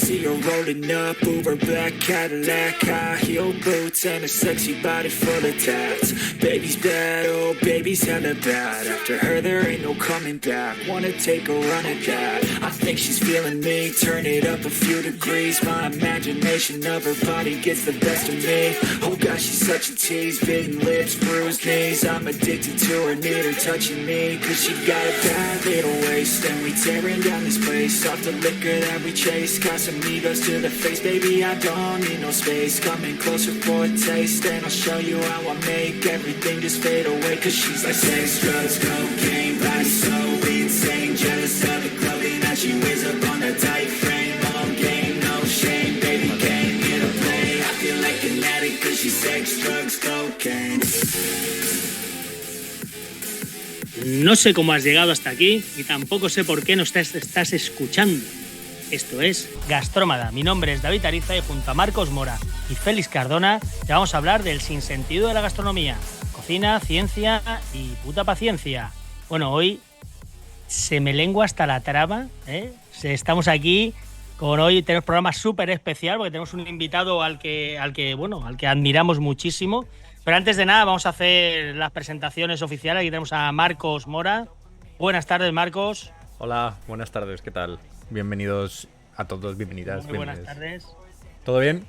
see her rolling up, Uber black Cadillac, high heel boots and a sexy body full of tats. Baby's bad, oh baby's hella bad. After her there ain't no coming back. Wanna take a run at that? I think she's feeling me. Turn it up a few degrees. My imagination of her body gets the best of me. Oh gosh, she's such a tease. Bitten lips, bruised knees. I'm addicted to her, need her touching me. Cause she got a bad little waist. And we tearing down this place. Off the liquor that we chase. Casamigos to the face. Baby, I don't need no space. Coming closer for a taste. And I'll show you how I make everything just fade away. Cause she's like sex, drugs, cocaine. Body so insane. Jealous of the clothing that she wears up on a tight frame. All game, no shame. Baby, came here to play. I feel like an addict cause she's sex, drugs, cocaine. No sé cómo has llegado hasta aquí y tampoco sé por qué nos estás escuchando. Esto es Gastrómada. Mi nombre es David Ariza y junto a Marcos Mora y Félix Cardona te vamos a hablar del sinsentido de la gastronomía. Cocina, ciencia y puta paciencia. Bueno, hoy se me lengua hasta la traba, ¿eh? Estamos aquí con hoy, tenemos un programa súper especial porque tenemos un invitado al que admiramos muchísimo. Pero antes de nada vamos a hacer las presentaciones oficiales. Aquí tenemos a Marcos Mora. Buenas tardes, Marcos. Hola, buenas tardes, ¿qué tal? Bienvenidos a todos, bienvenidas. Muy buenas tardes. ¿Todo bien?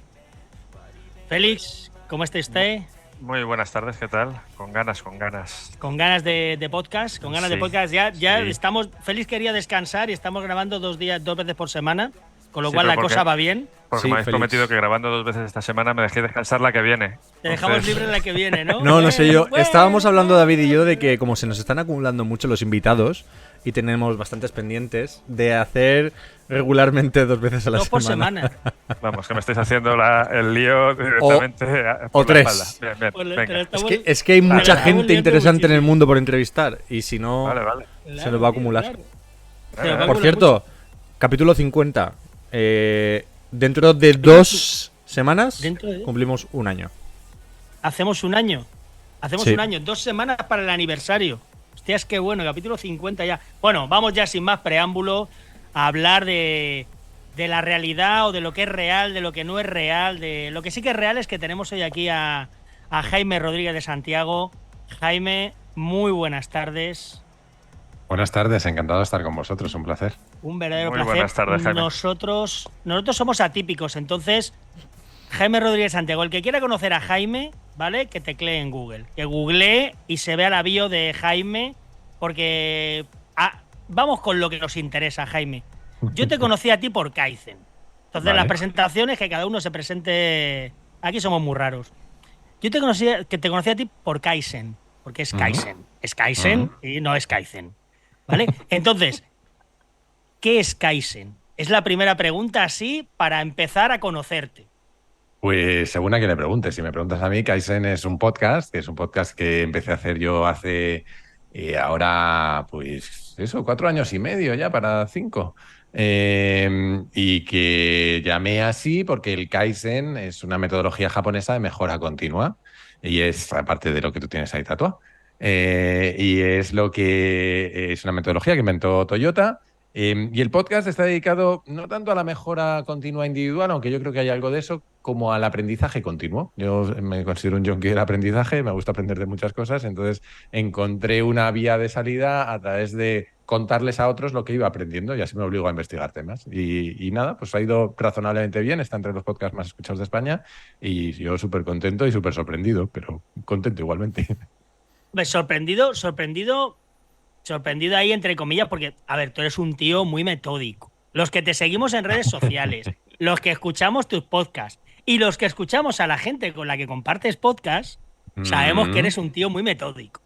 Félix, ¿cómo está usted? Muy buenas tardes, ¿qué tal? Con ganas. Con ganas de podcast, con ganas de podcast. Ya sí. Estamos. Félix quería descansar y estamos grabando 2 veces por semana, con lo cual la cosa va bien. Porque sí, me habéis Félix. prometido que grabando 2 veces esta semana me dejéis descansar la que viene. Te dejamos libre la que viene, ¿no? No sé yo. Estábamos hablando, David y yo, de que como se nos están acumulando mucho los invitados y tenemos bastantes pendientes, de hacer regularmente 2 veces a la semana. 2 por semana. Vamos, que me estáis haciendo el lío directamente o por la 3. espalda. Bien, Pues venga. Es que hay mucha Vale, gente interesante en el muchísimo. mundo por entrevistar y si no, Vale. se nos va a acumular. Claro. Venga, Pero Por mucho. cierto, capítulo 50. Dentro de 2 semanas Dentro de- cumplimos 1 año. Hacemos un año. Sí. 2 semanas para el aniversario. Hostias, qué bueno, capítulo 50 ya. Bueno, vamos ya sin más preámbulo a hablar de la realidad o de lo que es real, de lo que no es real. De lo que sí que es real es que tenemos hoy aquí a Jaime Rodríguez de Santiago. Jaime, muy buenas tardes. Buenas tardes, encantado de estar con vosotros, un placer. Un verdadero Muy placer. buenas tardes, Jaime. Nosotros somos atípicos, entonces Jaime Rodríguez Santiago, el que quiera conocer a Jaime, ¿vale? Que teclee en Google, que googlee y se vea la bio de Jaime, porque vamos con lo que nos interesa, Jaime. Yo te conocí a ti por Kaizen. Entonces Vale. las presentaciones, que cada uno se presente, aquí somos muy raros. Yo te conocí a ti por Kaizen, porque es Kaizen. Es Kaizen y no es Kaizen. ¿Vale? Entonces, ¿qué es Kaizen? Es la primera pregunta así para empezar a conocerte. Pues según a quien le preguntes, si me preguntas a mí, Kaizen es un podcast, que empecé a hacer yo hace ahora, pues eso, 4 años y medio ya, para 5. Y que llamé así porque el Kaizen es una metodología japonesa de mejora continua y es aparte de lo que tú tienes ahí tatuado. Y es una metodología que inventó Toyota. Y el podcast está dedicado no tanto a la mejora continua individual, aunque yo creo que hay algo de eso, como al aprendizaje continuo. Yo me considero un junkie del aprendizaje, me gusta aprender de muchas cosas, entonces encontré una vía de salida a través de contarles a otros lo que iba aprendiendo y así me obligo a investigar temas. Y nada, pues ha ido razonablemente bien, está entre los podcasts más escuchados de España y yo súper contento y súper sorprendido, pero contento igualmente. Sorprendido ahí entre comillas, porque, a ver, tú eres un tío muy metódico. Los que te seguimos en redes sociales, los que escuchamos tus podcasts y los que escuchamos a la gente con la que compartes podcasts, sabemos que eres un tío muy metódico.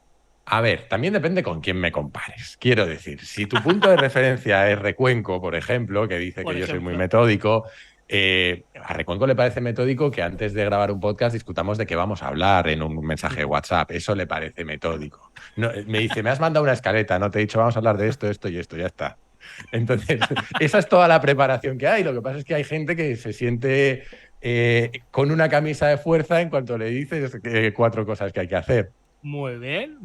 A ver, también depende con quién me compares. Quiero decir, si tu punto de referencia es Recuenco, por ejemplo, que dice que yo soy muy metódico, a Recuenco le parece metódico que antes de grabar un podcast discutamos de qué vamos a hablar en un mensaje de WhatsApp. Eso le parece metódico. No, me dice, me has mandado una escaleta, no te he dicho vamos a hablar de esto, esto y esto, ya está. Entonces, esa es toda la preparación que hay. Lo que pasa es que hay gente que se siente con una camisa de fuerza en cuanto le dices 4 cosas que hay que hacer. Muy bien.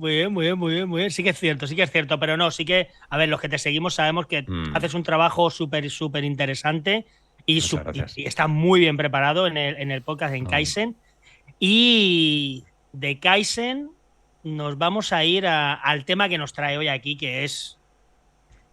Sí que es cierto, pero no, sí que, a ver, los que te seguimos sabemos que haces un trabajo súper interesante Muchas gracias. y está muy bien preparado en el podcast en Kaizen. Y de Kaizen nos vamos a ir al tema que nos trae hoy aquí, que es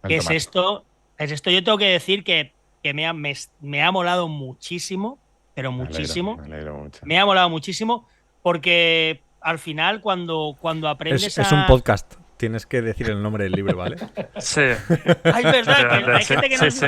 ¿qué es esto? Es esto. Yo tengo que decir que me ha molado muchísimo, pero muchísimo. Me alegro mucho. Me ha molado muchísimo porque al final cuando aprendes Es un podcast. Tienes que decir el nombre del libro, ¿vale? Sí. Ay, verdad, que hay gente que nos... Sí.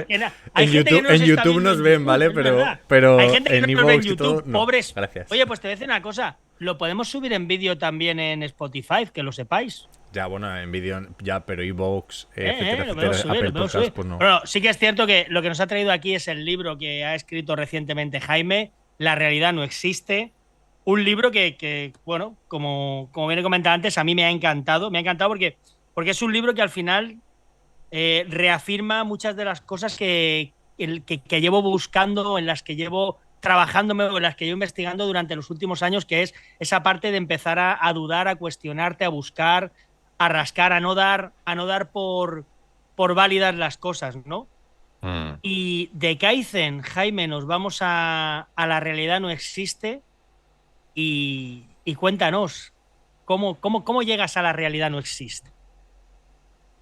En YouTube nos ven, ¿vale? Pero hay gente que en no nos ve en iVoox y YouTube, todo, no. pobres. Gracias. Oye, pues te voy a decir una cosa. Lo podemos subir en vídeo también en Spotify, que lo sepáis. Ya, bueno, en vídeo ya, pero iVoox, etcétera, lo podemos subir, Apple lo podemos Podcast, subir. pues no. Bueno, sí que es cierto que lo que nos ha traído aquí es el libro que ha escrito recientemente Jaime, La realidad no existe. Un libro que bueno, como bien he comentado antes, a mí me ha encantado. Me ha encantado porque es un libro que al final reafirma muchas de las cosas que llevo buscando, en las que llevo trabajándome o en las que llevo investigando durante los últimos años, que es esa parte de empezar a dudar, a cuestionarte, a buscar, a rascar, a no dar por válidas las cosas, ¿no? Y de Kaizen, Jaime, nos vamos a La realidad no existe y cuéntanos, ¿cómo llegas a La realidad no existe?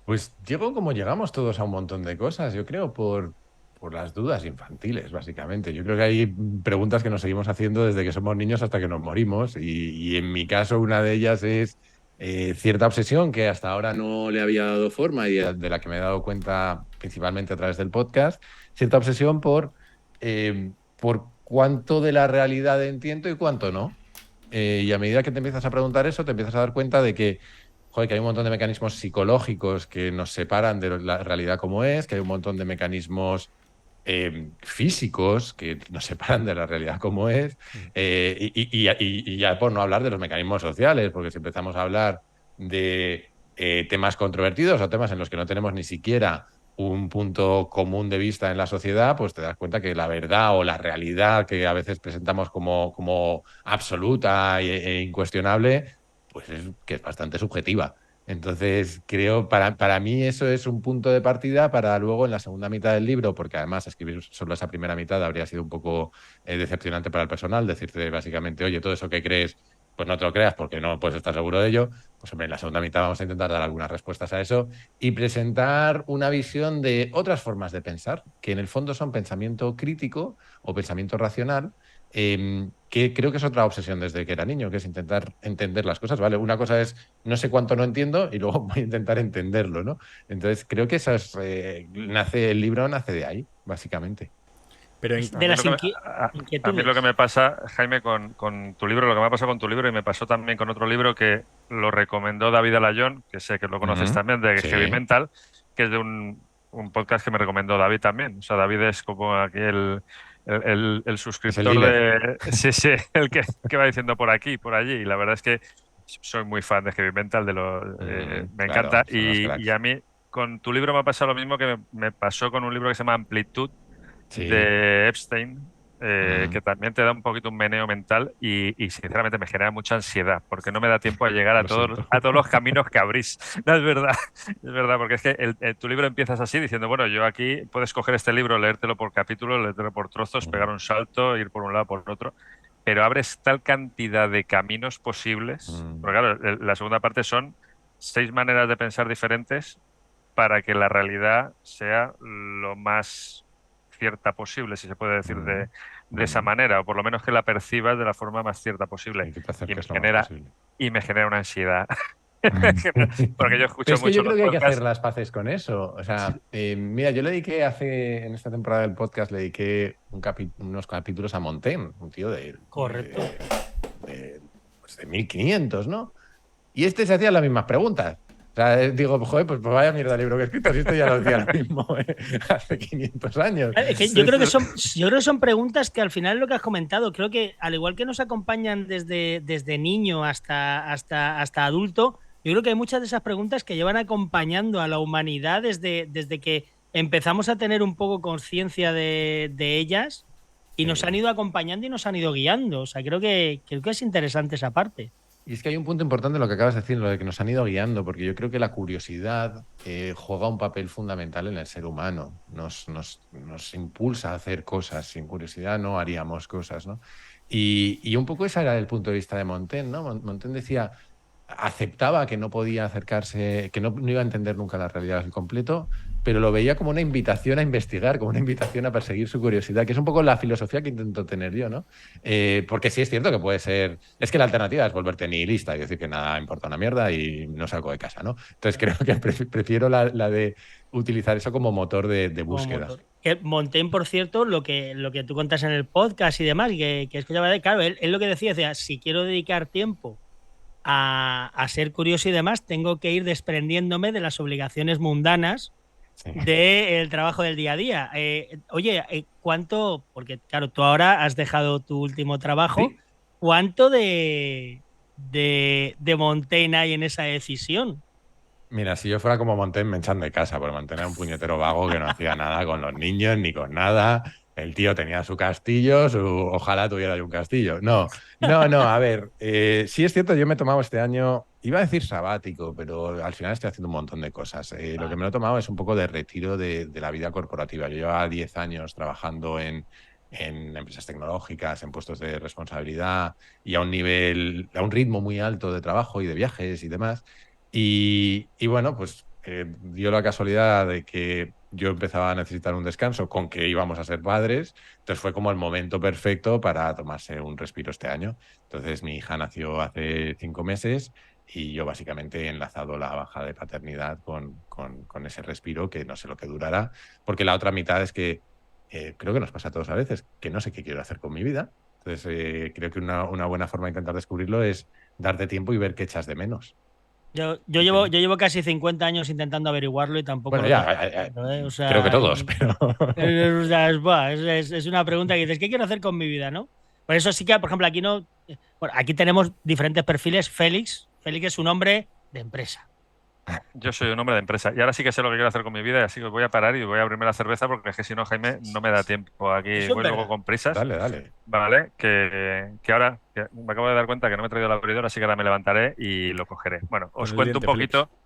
Pues llego como llegamos todos a un montón de cosas, yo creo, por las dudas infantiles, básicamente. Yo creo que hay preguntas que nos seguimos haciendo desde que somos niños hasta que nos morimos y en mi caso una de ellas es cierta obsesión que hasta ahora no le había dado forma y de la que me he dado cuenta principalmente a través del podcast, cierta obsesión por cuánto de la realidad entiendo y cuánto no. Y a medida que te empiezas a preguntar eso, te empiezas a dar cuenta de que que hay un montón de mecanismos psicológicos que nos separan de la realidad como es, que hay un montón de mecanismos físicos que nos separan de la realidad como es, y ya por no hablar de los mecanismos sociales, porque si empezamos a hablar de temas controvertidos o temas en los que no tenemos ni siquiera un punto común de vista en la sociedad, pues te das cuenta que la verdad o la realidad que a veces presentamos como absoluta e incuestionable, pues que es bastante subjetiva. Entonces, creo, para mí eso es un punto de partida para luego en la segunda mitad del libro, porque además escribir solo esa primera mitad habría sido un poco decepcionante para el personal, decirte básicamente, oye, todo eso que crees, pues no te lo creas porque no puedes estar seguro de ello. Pues hombre, en la segunda mitad vamos a intentar dar algunas respuestas a eso y presentar una visión de otras formas de pensar, que en el fondo son pensamiento crítico o pensamiento racional, que creo que es otra obsesión desde que era niño, que es intentar entender las cosas, ¿vale? Una cosa es no sé cuánto no entiendo y luego voy a intentar entenderlo, ¿no? Entonces creo que el libro nace de ahí, básicamente. Pero de las inquietudes. A mí lo que me pasa, Jaime, con tu libro, lo que me ha pasado con tu libro y me pasó también con otro libro que lo recomendó David Alayón, que sé que lo conoces también, de Heavy Mental, que es de un podcast que me recomendó David también. O sea, David es como aquí el suscriptor de... Sí, el que va diciendo por aquí, por allí. Y la verdad es que soy muy fan de Heavy Mental, me encanta. Y a mí, con tu libro me ha pasado lo mismo que me pasó con un libro que se llama Amplitud, de Epstein, que también te da un poquito un meneo mental y sinceramente me genera mucha ansiedad porque no me da tiempo a llegar a todos los caminos que abrís. No, es verdad, porque es que tu libro empiezas así diciendo, bueno, yo aquí puedes coger este libro, leértelo por capítulos, leértelo por trozos, pegar un salto, ir por un lado, por otro, pero abres tal cantidad de caminos posibles, porque claro, la segunda parte son 6 maneras de pensar diferentes para que la realidad sea lo más cierta posible, si se puede decir de esa manera, o por lo menos que la percibas de la forma más cierta posible. Y me genera una ansiedad. Porque yo escucho mucho. Yo creo que hay que hacer las paces con eso. O sea, mira, yo le dediqué en esta temporada del podcast, le dediqué unos capítulos a Montaigne, un tío Correcto. de 1500, ¿no? Y se hacía las mismas preguntas. O sea, digo, joder, pues vaya mierda de libro que he escrito, si esto ya lo decía lo mismo hace 500 años. Es que yo creo que son preguntas que al final es lo que has comentado. Creo que al igual que nos acompañan desde niño hasta adulto, yo creo que hay muchas de esas preguntas que llevan acompañando a la humanidad desde que empezamos a tener un poco conciencia de ellas y nos han ido acompañando y nos han ido guiando. O sea, creo que es interesante esa parte. Y es que hay un punto importante en lo que acabas de decir, lo de que nos han ido guiando, porque yo creo que la curiosidad juega un papel fundamental en el ser humano. Nos impulsa a hacer cosas. Sin curiosidad no haríamos cosas, ¿no? Y un poco ese era el punto de vista de Montaigne, ¿no? Montaigne decía, aceptaba que no podía acercarse, que no iba a entender nunca la realidad al completo, pero lo veía como una invitación a investigar, como una invitación a perseguir su curiosidad, que es un poco la filosofía que intento tener yo, ¿no? Porque sí es cierto que puede ser. Es que la alternativa es volverte nihilista y decir que nada importa una mierda y no salgo de casa, ¿no? Entonces creo que prefiero la de utilizar eso como motor de Como búsqueda. motor. Que Montaigne, por cierto, lo que tú contas en el podcast y demás, y que escuchaba, claro, él lo que decía, si quiero dedicar tiempo a ser curioso y demás, tengo que ir desprendiéndome de las obligaciones mundanas Sí. del trabajo del día a día. Oye, ¿cuánto? Porque claro, tú ahora has dejado tu último trabajo. Sí. ¿Cuánto de Montaigne hay en esa decisión? Mira, si yo fuera como Montaigne me echan de casa, porque Montaigne era un puñetero vago que no hacía nada con los niños ni con nada. El tío tenía su castillo, ojalá tuviera yo un castillo. No, a ver, sí es cierto, yo me he tomado este año, iba a decir sabático, pero al final estoy haciendo un montón de cosas. Lo que me lo he tomado es un poco de retiro de la vida corporativa. Yo llevaba 10 años trabajando en empresas tecnológicas, en puestos de responsabilidad y a un ritmo muy alto de trabajo y de viajes y demás. Y bueno, pues dio la casualidad de que yo empezaba a necesitar un descanso con que íbamos a ser padres, entonces fue como el momento perfecto para tomarse un respiro este año. Entonces mi hija nació hace 5 meses y yo básicamente he enlazado la baja de paternidad con ese respiro, que no sé lo que durará, porque la otra mitad es que creo que nos pasa a todos a veces, que no sé qué quiero hacer con mi vida. Entonces creo que una buena forma de intentar descubrirlo es darte tiempo y ver qué echas de menos. Yo llevo casi 50 años intentando averiguarlo y tampoco Bueno, lo ya, tengo claro, ¿eh? O creo que sea, todos, pero o sea, es una pregunta que dices, ¿qué quiero hacer con mi vida, no? Por eso sí que, por ejemplo, aquí no. Bueno, aquí tenemos diferentes perfiles. Félix es un hombre de empresa. Yo soy un hombre de empresa y ahora sí que sé lo que quiero hacer con mi vida y así que voy a parar y voy a abrirme la cerveza porque es que si no, Jaime, no me da tiempo. Aquí Eso es voy luego verdad. con prisas, dale. ¿vale? Que ahora que me acabo de dar cuenta que no me he traído el abridor, así que ahora me levantaré y lo cogeré. Bueno, Con os el cuento un diente, Félix. poquito.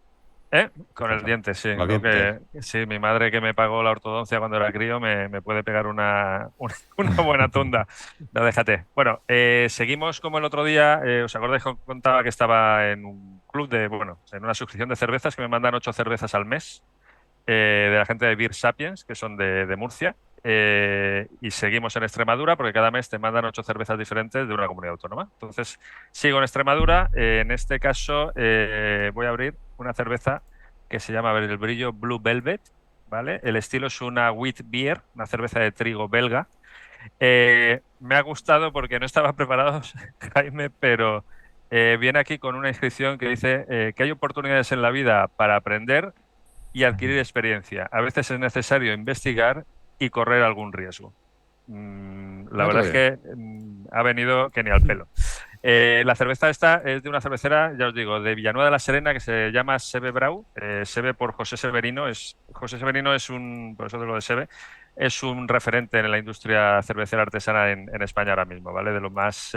Con el diente, sí. Con el Creo diente. que sí, mi madre que me pagó la ortodoncia cuando era crío me puede pegar una buena tunda. No, déjate. Bueno, seguimos como el otro día. ¿Os acordáis que os contaba que estaba en un club en una suscripción de cervezas que me mandan 8 cervezas al mes de la gente de Beer Sapiens, que son de Murcia? Y seguimos en Extremadura porque cada mes te mandan 8 cervezas diferentes de una comunidad autónoma. Entonces, sigo en Extremadura. En este caso, voy a abrir una cerveza que se llama, a ver, el brillo Blue Velvet, ¿vale? El estilo es una wheat beer, una cerveza de trigo belga. Me ha gustado porque no estaba preparado, Jaime, pero viene aquí con una inscripción que dice que hay oportunidades en la vida para aprender y adquirir experiencia. A veces es necesario investigar y correr algún riesgo. La Otro verdad es bien. que ha venido que ni al pelo. La cerveza esta es de una cervecera, ya os digo, de Villanueva de la Serena, que se llama Sebe Brau. Sebe por José Severino. José Severino es por eso de lo de Sebe, es un referente en la industria cervecera artesana en España ahora mismo, ¿vale? De lo más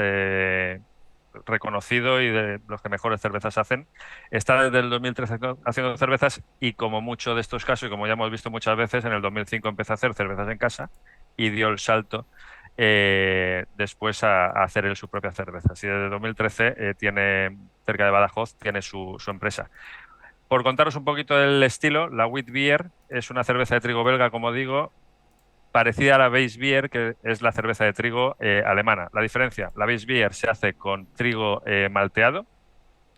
reconocido y de los que mejores cervezas hacen. Está desde el 2013 haciendo cervezas y como mucho de estos casos, y como ya hemos visto muchas veces, en el 2005 empezó a hacer cervezas en casa y dio el salto después a hacer él su propia cerveza. Y desde 2013 tiene, cerca de Badajoz, tiene su empresa. Por contaros un poquito del estilo, la Wheat Beer es una cerveza de trigo belga, como digo, parecida a la Weissbier, que es la cerveza de trigo alemana. La diferencia, la Weissbier se hace con trigo malteado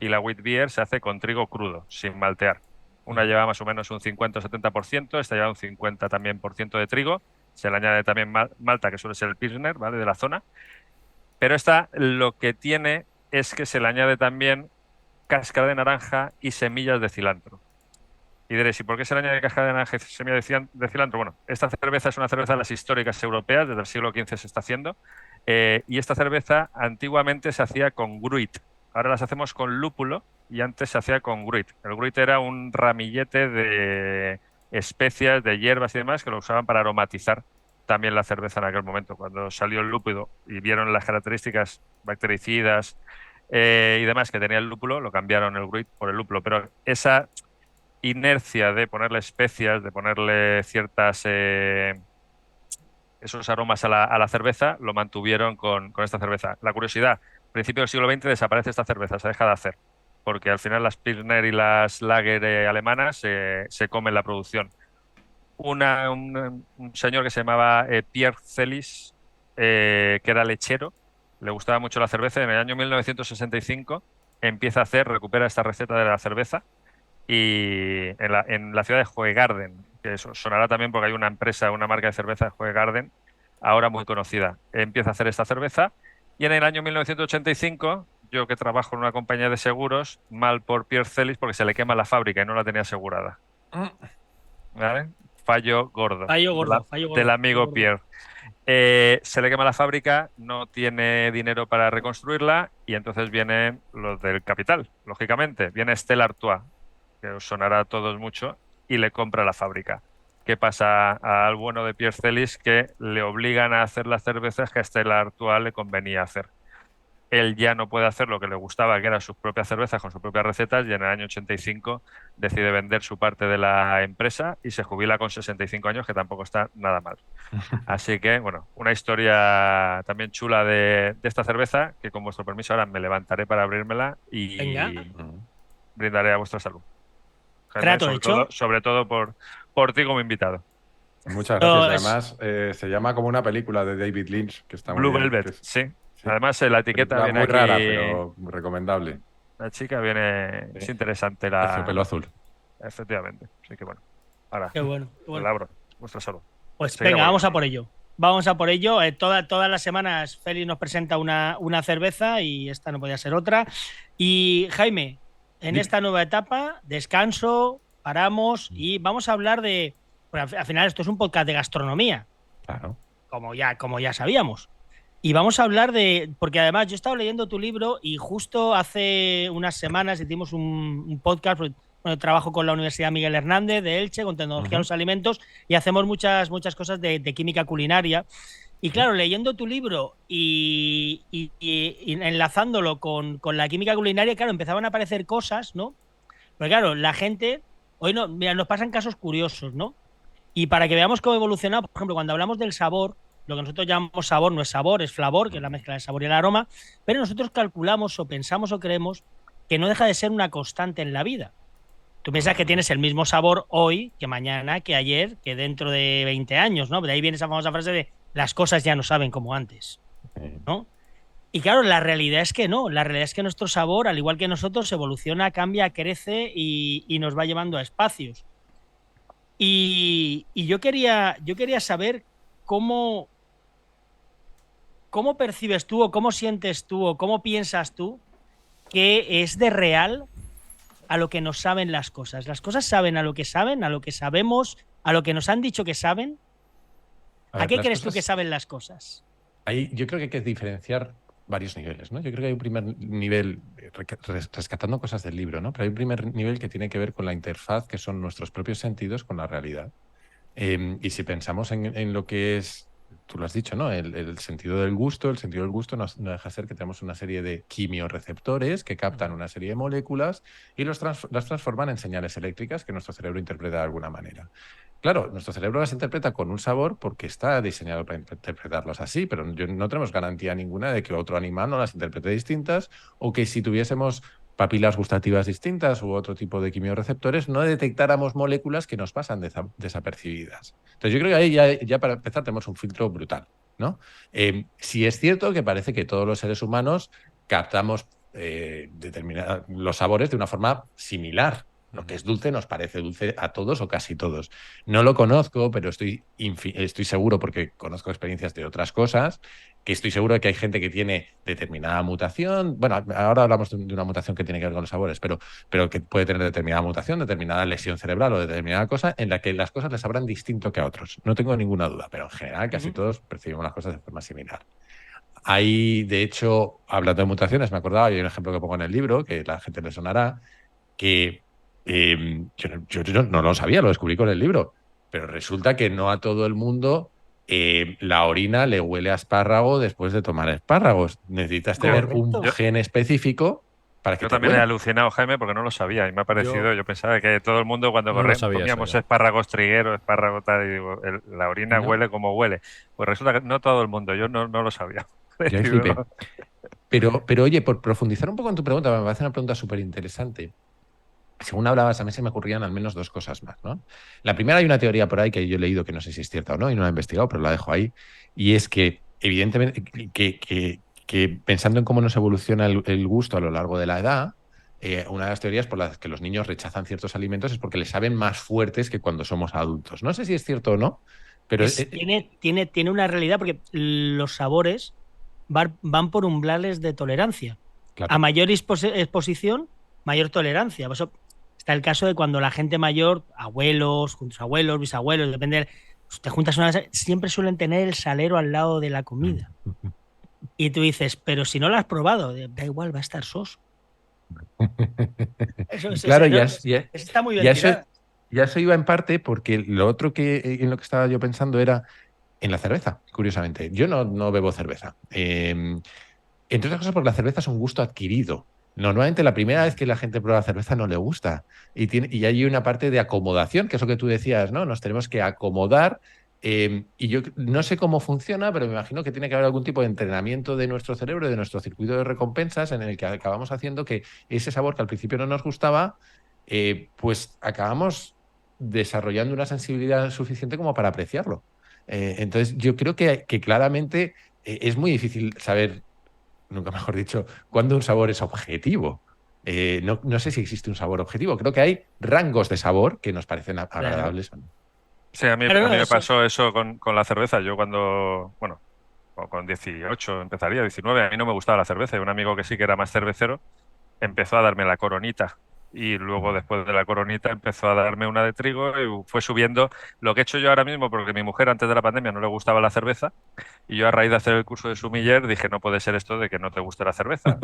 y la Wheat Beer se hace con trigo crudo, sin maltear. Una lleva más o menos un 50 o 70%, esta lleva un 50 también por ciento de trigo. Se le añade también malta, que suele ser el Pilsner, ¿vale? De la zona. Pero esta lo que tiene es que se le añade también cáscara de naranja y semillas de cilantro. Y diréis, ¿y por qué se le añade cáscara de naranja y semillas de cilantro? Bueno, esta cerveza es una cerveza de las históricas europeas, desde el siglo XV se está haciendo. Y esta cerveza antiguamente se hacía con gruit. Ahora las hacemos con lúpulo y antes se hacía con gruit. El gruit era un ramillete de especias, de hierbas y demás que lo usaban para aromatizar también la cerveza en aquel momento. Cuando salió el lúpulo y vieron las características bactericidas y demás, que tenía el lúpulo, lo cambiaron el gruit por el lúpulo, pero esa inercia de ponerle especias, de ponerle esos aromas a la cerveza, lo mantuvieron con esta cerveza. La curiosidad, a principios del siglo XX desaparece esta cerveza, se deja de hacer, porque al final las Pilsner y las Lager alemanas se comen la producción. Un señor que se llamaba Pierre Celis, que era lechero, le gustaba mucho la cerveza, y en el año 1965 empieza a recupera esta receta de la cerveza, y en la ciudad de Hoegaarden, que eso sonará también porque hay una empresa, una marca de cerveza de Hoegaarden, ahora muy conocida, empieza a hacer esta cerveza, y en el año 1985, yo que trabajo en una compañía de seguros, mal por Pierre Celis porque se le quema la fábrica y no la tenía asegurada. ¿Vale? Fallo gordo. Fallo gordo, fallo gordo. Del amigo Pierre. Se le quema la fábrica, no tiene dinero para reconstruirla, y entonces vienen los del capital, lógicamente. Viene Stella Artois, que os sonará a todos mucho, y le compra la fábrica. ¿Qué pasa al bueno de Pierre Celis? Que le obligan a hacer las cervezas que a Stella Artois le convenía hacer. Él ya no puede hacer lo que le gustaba, que eran sus propias cervezas con sus propias recetas, y en el año 85 decide vender su parte de la empresa y se jubila con 65 años, que tampoco está nada mal. Así que, bueno, una historia también chula de esta cerveza, que con vuestro permiso ahora me levantaré para abrirmela y Venga. brindaré a vuestra salud. Jaime, Trato hecho. sobre todo por ti como invitado. Muchas No, gracias. Además, se llama como una película de David Lynch, que está muy Blue bien. Velvet, Que es- sí. sí. Además, la etiqueta Película viene muy aquí. rara, pero recomendable. La chica viene. Sí. Es interesante Terciopelo azul. Efectivamente. Así que bueno. Ahora, Qué bueno, qué bueno. la abro. Vuestra salud. Pues Seguirá venga, bueno. vamos a por ello. Vamos a por ello. Todas las semanas Félix nos presenta una cerveza y esta no podía ser otra. Y Jaime, en Dime. esta nueva etapa, descanso, paramos y vamos a hablar de. Pues al final, esto es un podcast de gastronomía, Claro. como ya sabíamos. Y vamos a hablar de. Porque además, yo he estado leyendo tu libro y justo hace unas semanas hicimos un podcast. Bueno, trabajo con la Universidad Miguel Hernández de Elche, con tecnología de los alimentos, y hacemos muchas cosas de química culinaria. Y claro, leyendo tu libro y enlazándolo con la química culinaria, claro, empezaban a aparecer cosas, ¿no? Porque claro, la gente, hoy no, mira, nos pasan casos curiosos, ¿no? Y para que veamos cómo ha evolucionado, por ejemplo, cuando hablamos del sabor, lo que nosotros llamamos sabor no es sabor, es flavor, que es la mezcla del sabor y el aroma, pero nosotros calculamos o pensamos o creemos que no deja de ser una constante en la vida. Tú piensas que tienes el mismo sabor hoy que mañana, que ayer, que dentro de 20 años, ¿no? De ahí viene esa famosa frase de las cosas ya no saben como antes, ¿no? Y claro, la realidad es que no. La realidad es que nuestro sabor, al igual que nosotros, evoluciona, cambia, crece y nos va llevando a espacios. Y yo quería saber cómo percibes tú o cómo sientes tú o cómo piensas tú que es de real a lo que nos saben las cosas. Las cosas saben, a lo que sabemos, a lo que nos han dicho que saben. ¿A qué crees tú que saben las cosas? Ahí yo creo que hay que diferenciar varios niveles, ¿no? Yo creo que hay un primer nivel, rescatando cosas del libro, ¿no? Pero hay un primer nivel que tiene que ver con la interfaz, que son nuestros propios sentidos con la realidad. Y si pensamos en lo que es, tú lo has dicho, ¿no? El sentido del gusto, no deja de ser que tenemos una serie de quimiorreceptores que captan una serie de moléculas y las transforman en señales eléctricas que nuestro cerebro interpreta de alguna manera. Claro, nuestro cerebro las interpreta con un sabor porque está diseñado para interpretarlas así, pero no tenemos garantía ninguna de que otro animal no las interprete distintas, o que si tuviésemos papilas gustativas distintas u otro tipo de quimiorreceptores, no detectáramos moléculas que nos pasan desapercibidas. Entonces yo creo que ahí ya para empezar tenemos un filtro brutal, ¿no? Sí es cierto que parece que todos los seres humanos captamos los sabores de una forma similar. Lo que es dulce nos parece dulce a todos o casi todos. No lo conozco, pero estoy seguro, porque conozco experiencias de otras cosas, que estoy seguro de que hay gente que tiene determinada mutación. Bueno, ahora hablamos de una mutación que tiene que ver con los sabores, pero que puede tener determinada mutación, determinada lesión cerebral o determinada cosa en la que las cosas les sabrán distinto que a otros. No tengo ninguna duda, pero en general casi todos percibimos las cosas de forma similar. Hay, de hecho, hablando de mutaciones, me acordaba, hay un ejemplo que pongo en el libro, que la gente le sonará, que yo no lo sabía, lo descubrí con el libro, pero resulta que no a todo el mundo la orina le huele a espárrago después de tomar espárragos. Necesitas tener un gen específico para que Yo te también he huela. alucinado, Jaime, porque no lo sabía y me ha parecido, yo pensaba que todo el mundo cuando No lo sabía comíamos eso yo. espárragos trigueros, espárragos tal, y digo, la orina ¿No? huele como huele. Pues resulta que no todo el mundo, yo no lo sabía. Yo ahí flipé. Pero oye, por profundizar un poco en tu pregunta, me parece una pregunta súper interesante. Según hablabas, a mí se me ocurrían al menos dos cosas más, ¿no? La primera, hay una teoría por ahí que yo he leído que no sé si es cierta o no y no la he investigado, pero la dejo ahí. Y es que, evidentemente, que pensando en cómo nos evoluciona el gusto a lo largo de la edad, una de las teorías por las que los niños rechazan ciertos alimentos es porque les saben más fuertes que cuando somos adultos. No sé si es cierto o no, pero Tiene una realidad porque los sabores van por umbrales de tolerancia. claro. A mayor exposición, mayor tolerancia. Por eso está el caso de cuando la gente mayor, abuelos, juntos abuelos, bisabuelos, depende, pues te juntas siempre suelen tener el salero al lado de la comida. Y tú dices, pero si no lo has probado, da igual, va a estar soso. Claro, Eso está muy bien tirado. ya eso iba en parte porque lo otro que en lo que estaba yo pensando era en la cerveza, curiosamente. Yo no bebo cerveza. Entre otras cosas porque la cerveza es un gusto adquirido. Normalmente la primera vez que la gente prueba cerveza no le gusta. Y hay una parte de acomodación, que es lo que tú decías, ¿no? Nos tenemos que acomodar. Y yo no sé cómo funciona, pero me imagino que tiene que haber algún tipo de entrenamiento de nuestro cerebro, de nuestro circuito de recompensas, en el que acabamos haciendo que ese sabor que al principio no nos gustaba, pues acabamos desarrollando una sensibilidad suficiente como para apreciarlo. Entonces, yo creo que claramente es muy difícil saber, nunca mejor dicho, cuándo un sabor es objetivo. No sé si existe un sabor objetivo. Creo que hay rangos de sabor que nos parecen agradables o no. Sí, a mí Claro, me eso. pasó eso con la cerveza. Yo cuando, bueno, o con 18 empezaría, 19, a mí no me gustaba la cerveza y un amigo que sí que era más cervecero empezó a darme la Coronita y luego después de la Coronita empezó a darme una de trigo y fue subiendo lo que he hecho yo ahora mismo porque mi mujer antes de la pandemia no le gustaba la cerveza y yo a raíz de hacer el curso de sumiller dije no puede ser esto de que no te guste la cerveza.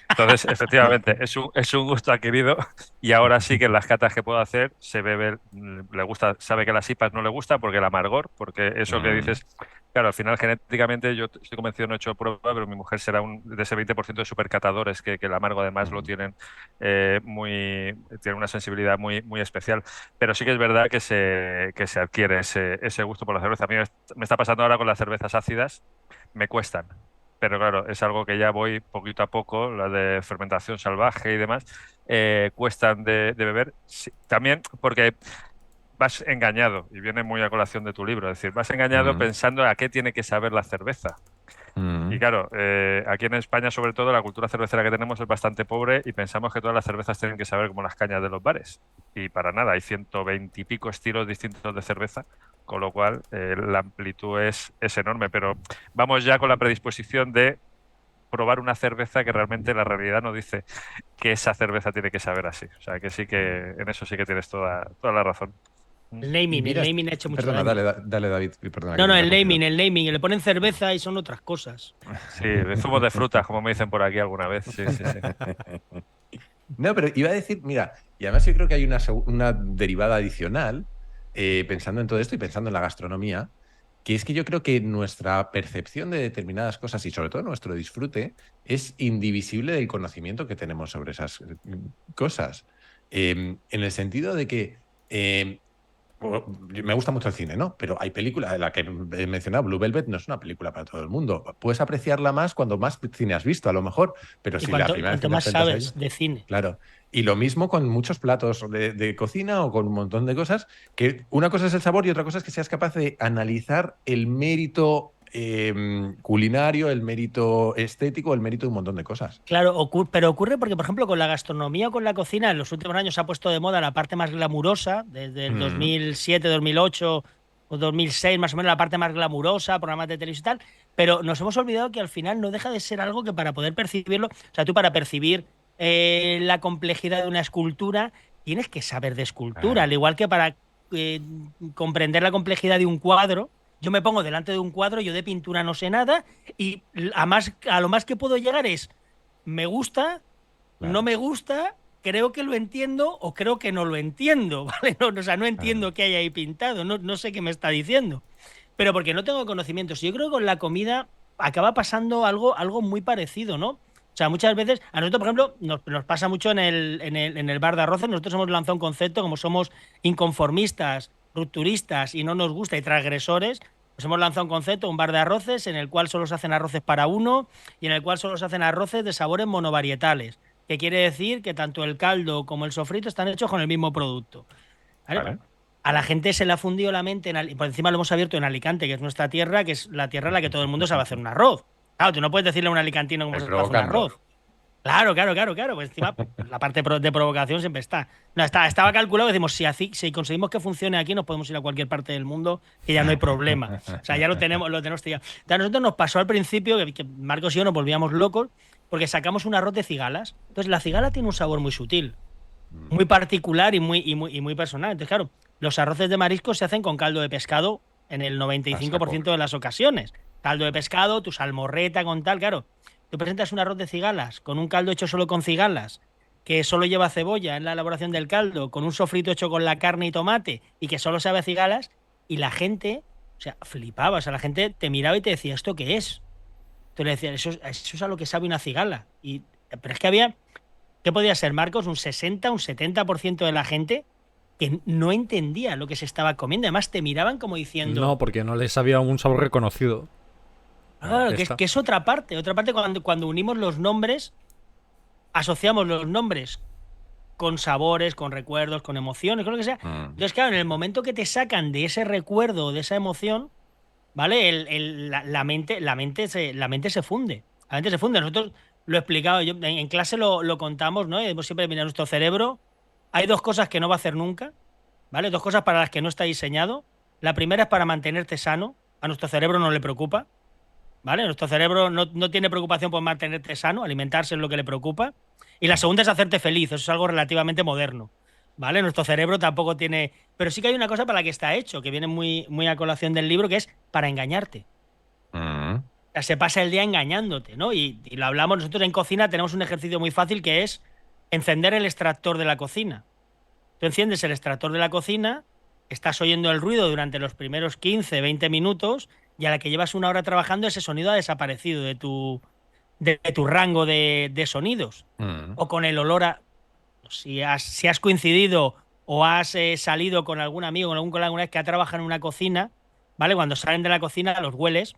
Entonces, efectivamente, es un gusto adquirido y ahora sí que en las catas que puedo hacer se bebe, le gusta, sabe que las IPAs no le gusta porque el amargor, porque eso que dices. Claro, al final genéticamente yo estoy convencido, no he hecho prueba, pero mi mujer será de ese 20% de supercatadores que el amargo además lo tienen tienen una sensibilidad muy especial. Pero sí que es verdad que se adquiere ese gusto por la cerveza. A mí me está pasando ahora con las cervezas ácidas, me cuestan. Pero claro, es algo que ya voy poquito a poco, las de fermentación salvaje y demás, cuestan de beber. Sí, también porque vas engañado, y viene muy a colación de tu libro, es decir, vas engañado pensando a qué tiene que saber la cerveza. Y claro, aquí en España, sobre todo, la cultura cervecera que tenemos es bastante pobre y pensamos que todas las cervezas tienen que saber como las cañas de los bares. Y para nada, hay 120 y pico estilos distintos de cerveza, con lo cual la amplitud es enorme. Pero vamos ya con la predisposición de probar una cerveza que realmente la realidad nos dice que esa cerveza tiene que saber así. O sea, que sí que en eso sí que tienes toda la razón. El Y naming, el mira, naming ha hecho mucho perdona, daño. dale, David, perdona que No, te he el interrumpido. naming, le ponen cerveza y son otras cosas. Sí, de zumos de frutas, como me dicen por aquí alguna vez. Sí, sí, sí. No, pero iba a decir, mira, y además yo creo que hay una derivada adicional, pensando en todo esto y pensando en la gastronomía, que es que yo creo que nuestra percepción de determinadas cosas y sobre todo nuestro disfrute es indivisible del conocimiento que tenemos sobre esas cosas. En el sentido de que me gusta mucho el cine, ¿no? Pero hay películas, la que he mencionado, Blue Velvet, no es una película para todo el mundo. Puedes apreciarla más cuando más cine has visto, a lo mejor, pero Y si la primera vez cuanto que te más enfrentas a ella. sabes de cine. Claro. Y lo mismo con muchos platos de cocina o con un montón de cosas, que una cosa es el sabor y otra cosa es que seas capaz de analizar el mérito culinario, el mérito estético, el mérito de un montón de cosas. Claro, pero ocurre porque, por ejemplo, con la gastronomía o con la cocina, en los últimos años se ha puesto de moda la parte más glamurosa, desde el 2007, 2008 o 2006, más o menos la parte más glamurosa, programas de televisión y tal, pero nos hemos olvidado que al final no deja de ser algo que para poder percibirlo, o sea, tú para percibir la complejidad de una escultura, tienes que saber de escultura, al igual que para comprender la complejidad de un cuadro. Yo me pongo delante de un cuadro, yo de pintura no sé nada, y a lo más que puedo llegar es, me gusta, no me gusta, creo que lo entiendo o creo que no lo entiendo, ¿vale? No, o sea, no entiendo qué hay ahí pintado, no sé qué me está diciendo. pero porque no tengo conocimientos. Yo creo que con la comida acaba pasando algo muy parecido, ¿no? O sea, muchas veces, a nosotros, por ejemplo, nos pasa mucho en el bar de arroces. Nosotros hemos lanzado un concepto, como somos inconformistas, rupturistas y no nos gusta y transgresores, pues hemos lanzado un concepto, un bar de arroces, en el cual solo se hacen arroces para uno y en el cual solo se hacen arroces de sabores monovarietales, que quiere decir que tanto el caldo como el sofrito están hechos con el mismo producto. ¿Vale? Vale. A la gente se le ha fundido la mente, por encima lo hemos abierto en Alicante, que es nuestra tierra, que es la tierra en la que todo el mundo sabe hacer un arroz. Claro, tú no puedes decirle a un alicantino cómo Es se hace un provocando. arroz. Claro. Pues encima, la parte de provocación siempre está. No, estaba calculado, decimos, si conseguimos que funcione aquí, nos podemos ir a cualquier parte del mundo, que ya no hay problema. O sea, ya lo tenemos tirado. A nosotros nos pasó al principio que Marcos y yo nos volvíamos locos porque sacamos un arroz de cigalas. Entonces, la cigala tiene un sabor muy sutil, muy particular y muy personal. Entonces, claro, los arroces de mariscos se hacen con caldo de pescado en el 95% de las ocasiones. Caldo de pescado, tu salmorreta con tal, claro. Tú presentas un arroz de cigalas con un caldo hecho solo con cigalas, que solo lleva cebolla en la elaboración del caldo, con un sofrito hecho con la carne y tomate y que solo sabe a cigalas, y la gente, o sea, flipaba. O sea, la gente te miraba y te decía, ¿esto qué es? Tú le decías, eso es a lo que sabe una cigala. Pero es que había, ¿qué podía ser, Marcos? Un 60, un 70% de la gente que no entendía lo que se estaba comiendo. Además, te miraban como diciendo... No, porque no les había un sabor reconocido. Claro, que es otra parte. Otra parte cuando unimos los nombres, asociamos los nombres con sabores, con recuerdos, con emociones, con lo que sea. Entonces, claro, en el momento que te sacan de ese recuerdo, de esa emoción, ¿vale? La mente se funde. La mente se funde. Nosotros lo he explicado, en clase lo contamos, ¿no? Y hemos siempre, mira, nuestro cerebro, hay dos cosas que no va a hacer nunca, ¿vale? Dos cosas para las que no está diseñado. La primera es para mantenerte sano. A nuestro cerebro no le preocupa, ¿vale? Nuestro cerebro no tiene preocupación por mantenerte sano, alimentarse es lo que le preocupa. Y la segunda es hacerte feliz, eso es algo relativamente moderno, ¿vale? Nuestro cerebro tampoco tiene... Pero sí que hay una cosa para la que está hecho, que viene muy a colación del libro, que es para engañarte. O sea, se pasa el día engañándote, ¿no? Y lo hablamos, nosotros en cocina tenemos un ejercicio muy fácil que es encender el extractor de la cocina. Tú enciendes el extractor de la cocina, estás oyendo el ruido durante los primeros 15, 20 minutos y a la que llevas una hora trabajando ese sonido ha desaparecido de tu rango de sonidos. O con el olor a... Si has coincidido o has salido con algún amigo, con algún colega alguna vez que ha trabajado en una cocina, ¿vale? Cuando salen de la cocina los hueles,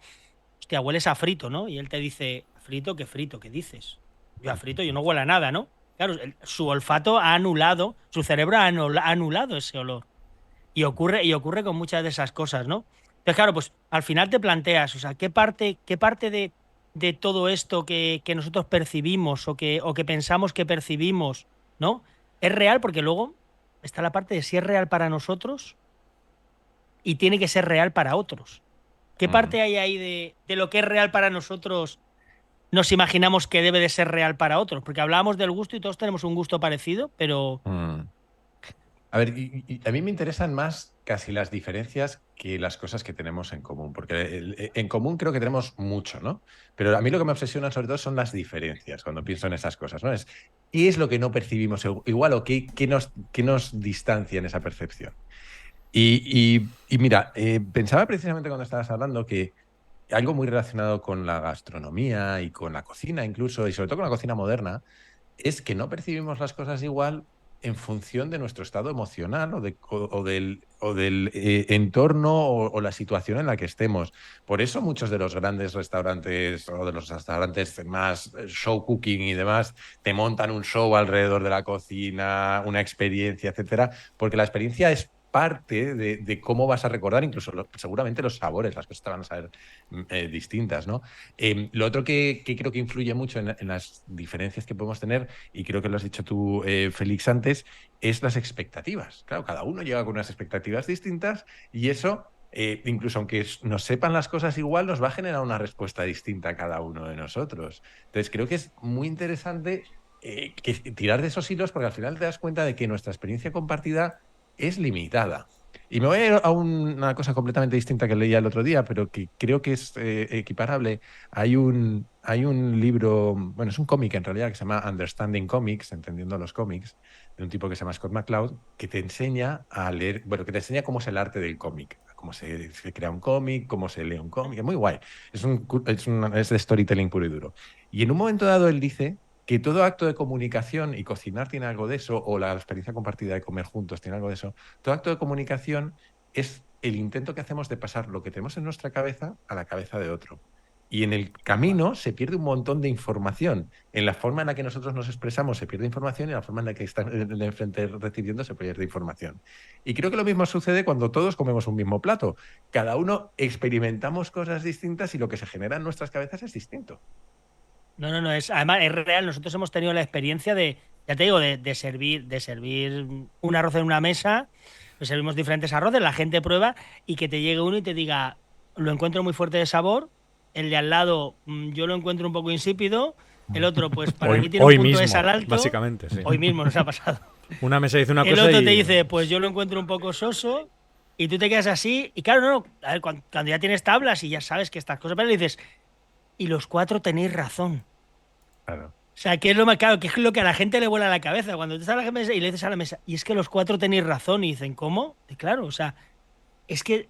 hostia, hueles a frito, ¿no? Y él te dice, ¿frito? ¿Qué dices? Yo a frito, yo no huelo a nada, ¿no? Claro, su olfato ha anulado, su cerebro ha anulado ese olor. Y ocurre con muchas de esas cosas, ¿no? Entonces, claro, pues al final te planteas, o sea, ¿qué parte de todo esto que nosotros percibimos o que pensamos que percibimos, ¿no? Es real? Porque luego está la parte de si es real para nosotros y tiene que ser real para otros. ¿Qué parte hay ahí de lo que es real para nosotros nos imaginamos que debe de ser real para otros? Porque hablábamos del gusto y todos tenemos un gusto parecido, pero... A ver, y a mí me interesan más casi las diferencias que las cosas que tenemos en común, porque en común creo que tenemos mucho, ¿no? Pero a mí lo que me obsesiona sobre todo son las diferencias cuando pienso en esas cosas, ¿no? ¿Qué es lo que no percibimos igual o qué nos distancia en esa percepción? Y mira, pensaba precisamente cuando estabas hablando que algo muy relacionado con la gastronomía y con la cocina incluso, y sobre todo con la cocina moderna, es que no percibimos las cosas igual en función de nuestro estado emocional o del entorno o la situación en la que estemos. Por eso muchos de los grandes restaurantes o de los restaurantes más show cooking y demás te montan un show alrededor de la cocina, una experiencia, etcétera, porque la experiencia es parte de cómo vas a recordar incluso seguramente los sabores, las cosas te van a saber distintas, ¿no? Lo otro que creo que influye mucho en las diferencias que podemos tener, y creo que lo has dicho tú, Félix, antes, es las expectativas. Claro, cada uno llega con unas expectativas distintas y eso, incluso aunque nos sepan las cosas igual, nos va a generar una respuesta distinta a cada uno de nosotros. Entonces creo que es muy interesante que tirar de esos hilos, porque al final te das cuenta de que nuestra experiencia compartida es limitada. Y me voy a ir a una cosa completamente distinta que leía el otro día, pero que creo que es equiparable. Hay un libro, bueno, es un cómic en realidad, que se llama Understanding Comics, Entendiendo los cómics, de un tipo que se llama Scott McCloud, que te enseña a leer, bueno, que te enseña cómo es el arte del cómic. cómo se crea un cómic, cómo se lee un cómic, es muy guay. Es de storytelling puro y duro. Y en un momento dado él dice que todo acto de comunicación, y cocinar tiene algo de eso, o la experiencia compartida de comer juntos tiene algo de eso, todo acto de comunicación es el intento que hacemos de pasar lo que tenemos en nuestra cabeza a la cabeza de otro. Y en el camino se pierde un montón de información. En la forma en la que nosotros nos expresamos se pierde información y en la forma en la que está el de enfrente recibiendo se pierde información. Y creo que lo mismo sucede cuando todos comemos un mismo plato. Cada uno experimentamos cosas distintas y lo que se genera en nuestras cabezas es distinto. No, además es real. Nosotros hemos tenido la experiencia de, ya te digo, de servir un arroz en una mesa, pues servimos diferentes arroces, la gente prueba y que te llegue uno y te diga, lo encuentro muy fuerte de sabor, el de al lado yo lo encuentro un poco insípido, el otro pues para mí tiene un punto de sal alto. Básicamente, sí. Hoy mismo nos ha pasado. Una mesa dice una cosa y... El otro te dice, pues yo lo encuentro un poco soso y tú te quedas así y claro, a ver, cuando ya tienes tablas y ya sabes que estas cosas, pero le dices, y los 4 tenéis razón. Claro. O sea, que es lo más claro, que es lo que a la gente le vuela a la cabeza. Cuando tú estás a la mesa y le dices a la mesa, y es que los 4 tenéis razón, y dicen, ¿cómo? Y claro, o sea, es que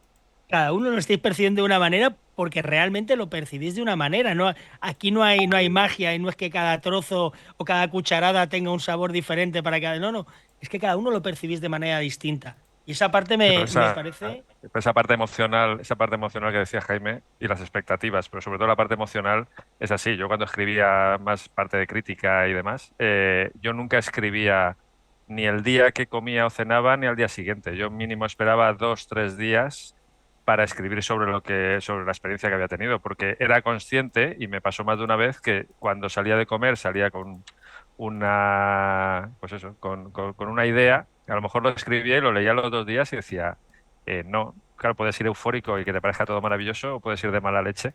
cada uno lo estáis percibiendo de una manera porque realmente lo percibís de una manera. No, aquí no hay magia y no es que cada trozo o cada cucharada tenga un sabor diferente para cada. No, es que cada uno lo percibís de manera distinta. Y esa parte me parece. Esa parte emocional que decía Jaime y las expectativas, pero sobre todo la parte emocional es así. Yo cuando escribía más parte de crítica y demás, yo nunca escribía ni el día que comía o cenaba ni al día siguiente. Yo mínimo esperaba 2-3 días para escribir sobre la experiencia que había tenido, porque era consciente, y me pasó más de una vez, que cuando salía de comer salía con una, pues eso, con una idea. A lo mejor lo escribía y lo leía los 2 días y decía, no, claro, puedes ir eufórico y que te parezca todo maravilloso o puedes ir de mala leche.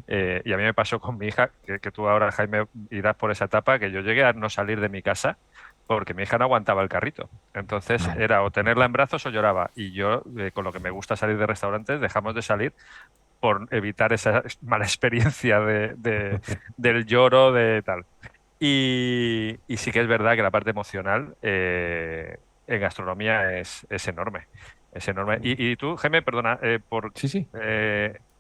Y a mí me pasó con mi hija, que tú ahora, Jaime, irás por esa etapa, que yo llegué a no salir de mi casa porque mi hija no aguantaba el carrito. Entonces era o tenerla en brazos o lloraba. Y yo, con lo que me gusta salir de restaurantes, dejamos de salir por evitar esa mala experiencia del lloro, de tal. Y sí que es verdad que la parte emocional en gastronomía es enorme. Es enorme. Y tú, Jaime, perdona, Sí.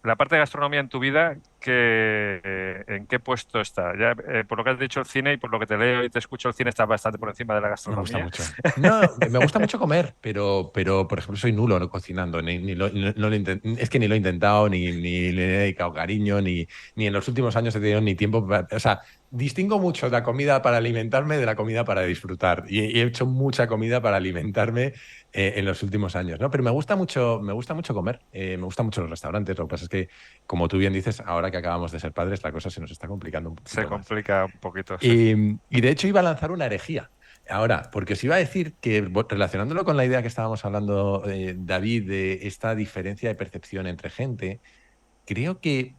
La parte de gastronomía en tu vida, ¿en qué puesto está? Ya, por lo que has dicho el cine y por lo que te leo y te escucho, el cine está bastante por encima de la gastronomía. Me gusta mucho. No, me gusta mucho comer, pero por ejemplo, soy nulo cocinando. Es que ni lo he intentado, ni le he dedicado cariño, ni en los últimos años he tenido ni tiempo. O sea, distingo mucho la comida para alimentarme de la comida para disfrutar. Y he hecho mucha comida para alimentarme en los últimos años, ¿no? Pero me gusta mucho comer. Me gustan mucho los restaurantes. Lo que pasa es que, como tú bien dices, ahora que acabamos de ser padres, la cosa se nos está complicando un poquito. Se complica un poquito, sí. Y de hecho iba a lanzar una herejía. Ahora, porque os iba a decir que, relacionándolo con la idea que estábamos hablando, David, de esta diferencia de percepción entre gente, creo que,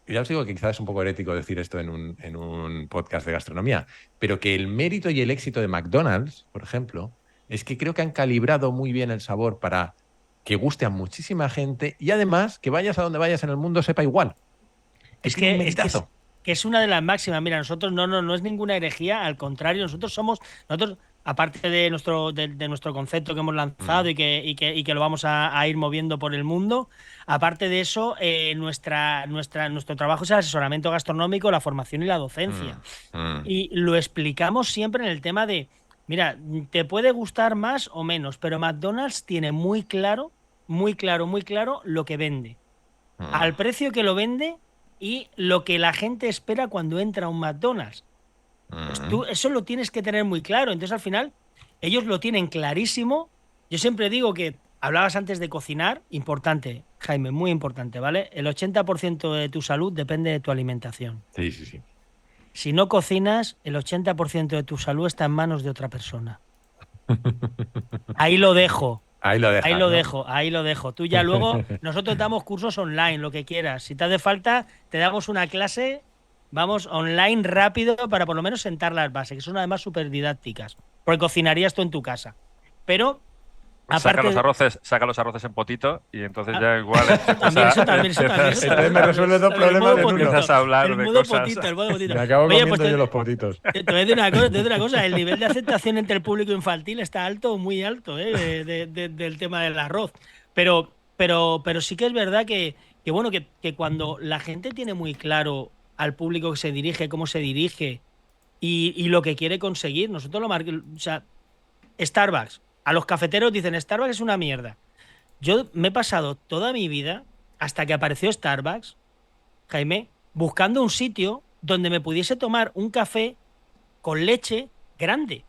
ya os digo que quizás es un poco herético decir esto en un podcast de gastronomía, pero que el mérito y el éxito de McDonald's, por ejemplo, es que creo que han calibrado muy bien el sabor para que guste a muchísima gente y además que vayas a donde vayas en el mundo sepa igual. Es que es una de las máximas. Mira, nosotros no es ninguna herejía, al contrario, nosotros, aparte de nuestro concepto que hemos lanzado y que lo vamos a ir moviendo por el mundo, aparte de eso, nuestro trabajo es el asesoramiento gastronómico, la formación y la docencia. Y lo explicamos siempre en el tema de, mira, te puede gustar más o menos, pero McDonald's tiene muy claro lo que vende, al precio que lo vende y lo que la gente espera cuando entra a un McDonald's. Pues tú eso lo tienes que tener muy claro. Entonces, al final, ellos lo tienen clarísimo. Yo siempre digo que, hablabas antes de cocinar, importante, Jaime, muy importante, ¿vale? El 80% de tu salud depende de tu alimentación. Sí. Si no cocinas, el 80% de tu salud está en manos de otra persona. Ahí lo dejo. Ahí lo dejo. Tú ya luego, nosotros damos cursos online, lo que quieras. Si te hace falta, te damos una clase, vamos, online rápido para por lo menos sentar las bases, que son además súper didácticas, porque cocinarías tú en tu casa. Pero, aparte... Saca los arroces en potito y entonces ya igual... Eso también. Entonces me resuelve dos problemas de uno. Empiezas a hablar de cosas. El modo potito. Me acabo comiendo yo los potitos. Te voy a decir una cosa, el nivel de aceptación entre el público infantil está alto, muy alto, del tema del arroz. Pero pero sí que es verdad que bueno, que cuando la gente tiene muy claro al público que se dirige, cómo se dirige y lo que quiere conseguir, nosotros lo marcamos. O sea, Starbucks, a los cafeteros dicen Starbucks es una mierda. Yo me he pasado toda mi vida, hasta que apareció Starbucks, Jaime, buscando un sitio donde me pudiese tomar un café con leche grande.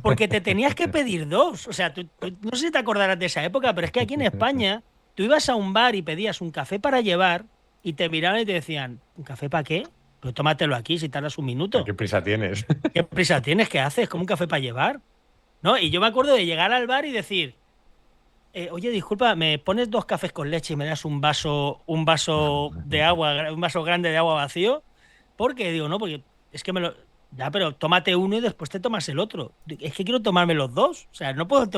Porque te tenías que pedir dos. O sea, no sé si te acordarás de esa época, pero es que aquí en España tú ibas a un bar y pedías un café para llevar y te miraban y te decían, ¿un café para qué? Pues tómatelo aquí si tardas un minuto. ¿Qué prisa tienes? ¿Qué prisa tienes? ¿Qué haces? ¿Como un café para llevar? ¿No? Y yo me acuerdo de llegar al bar y decir, oye, disculpa, ¿me pones 2 cafés con leche y me das un vaso de agua, un vaso grande de agua vacío? Porque digo, no, porque es que me lo. Ya, pero tómate uno y después te tomas el otro. Es que quiero tomarme los dos. O sea, no puedes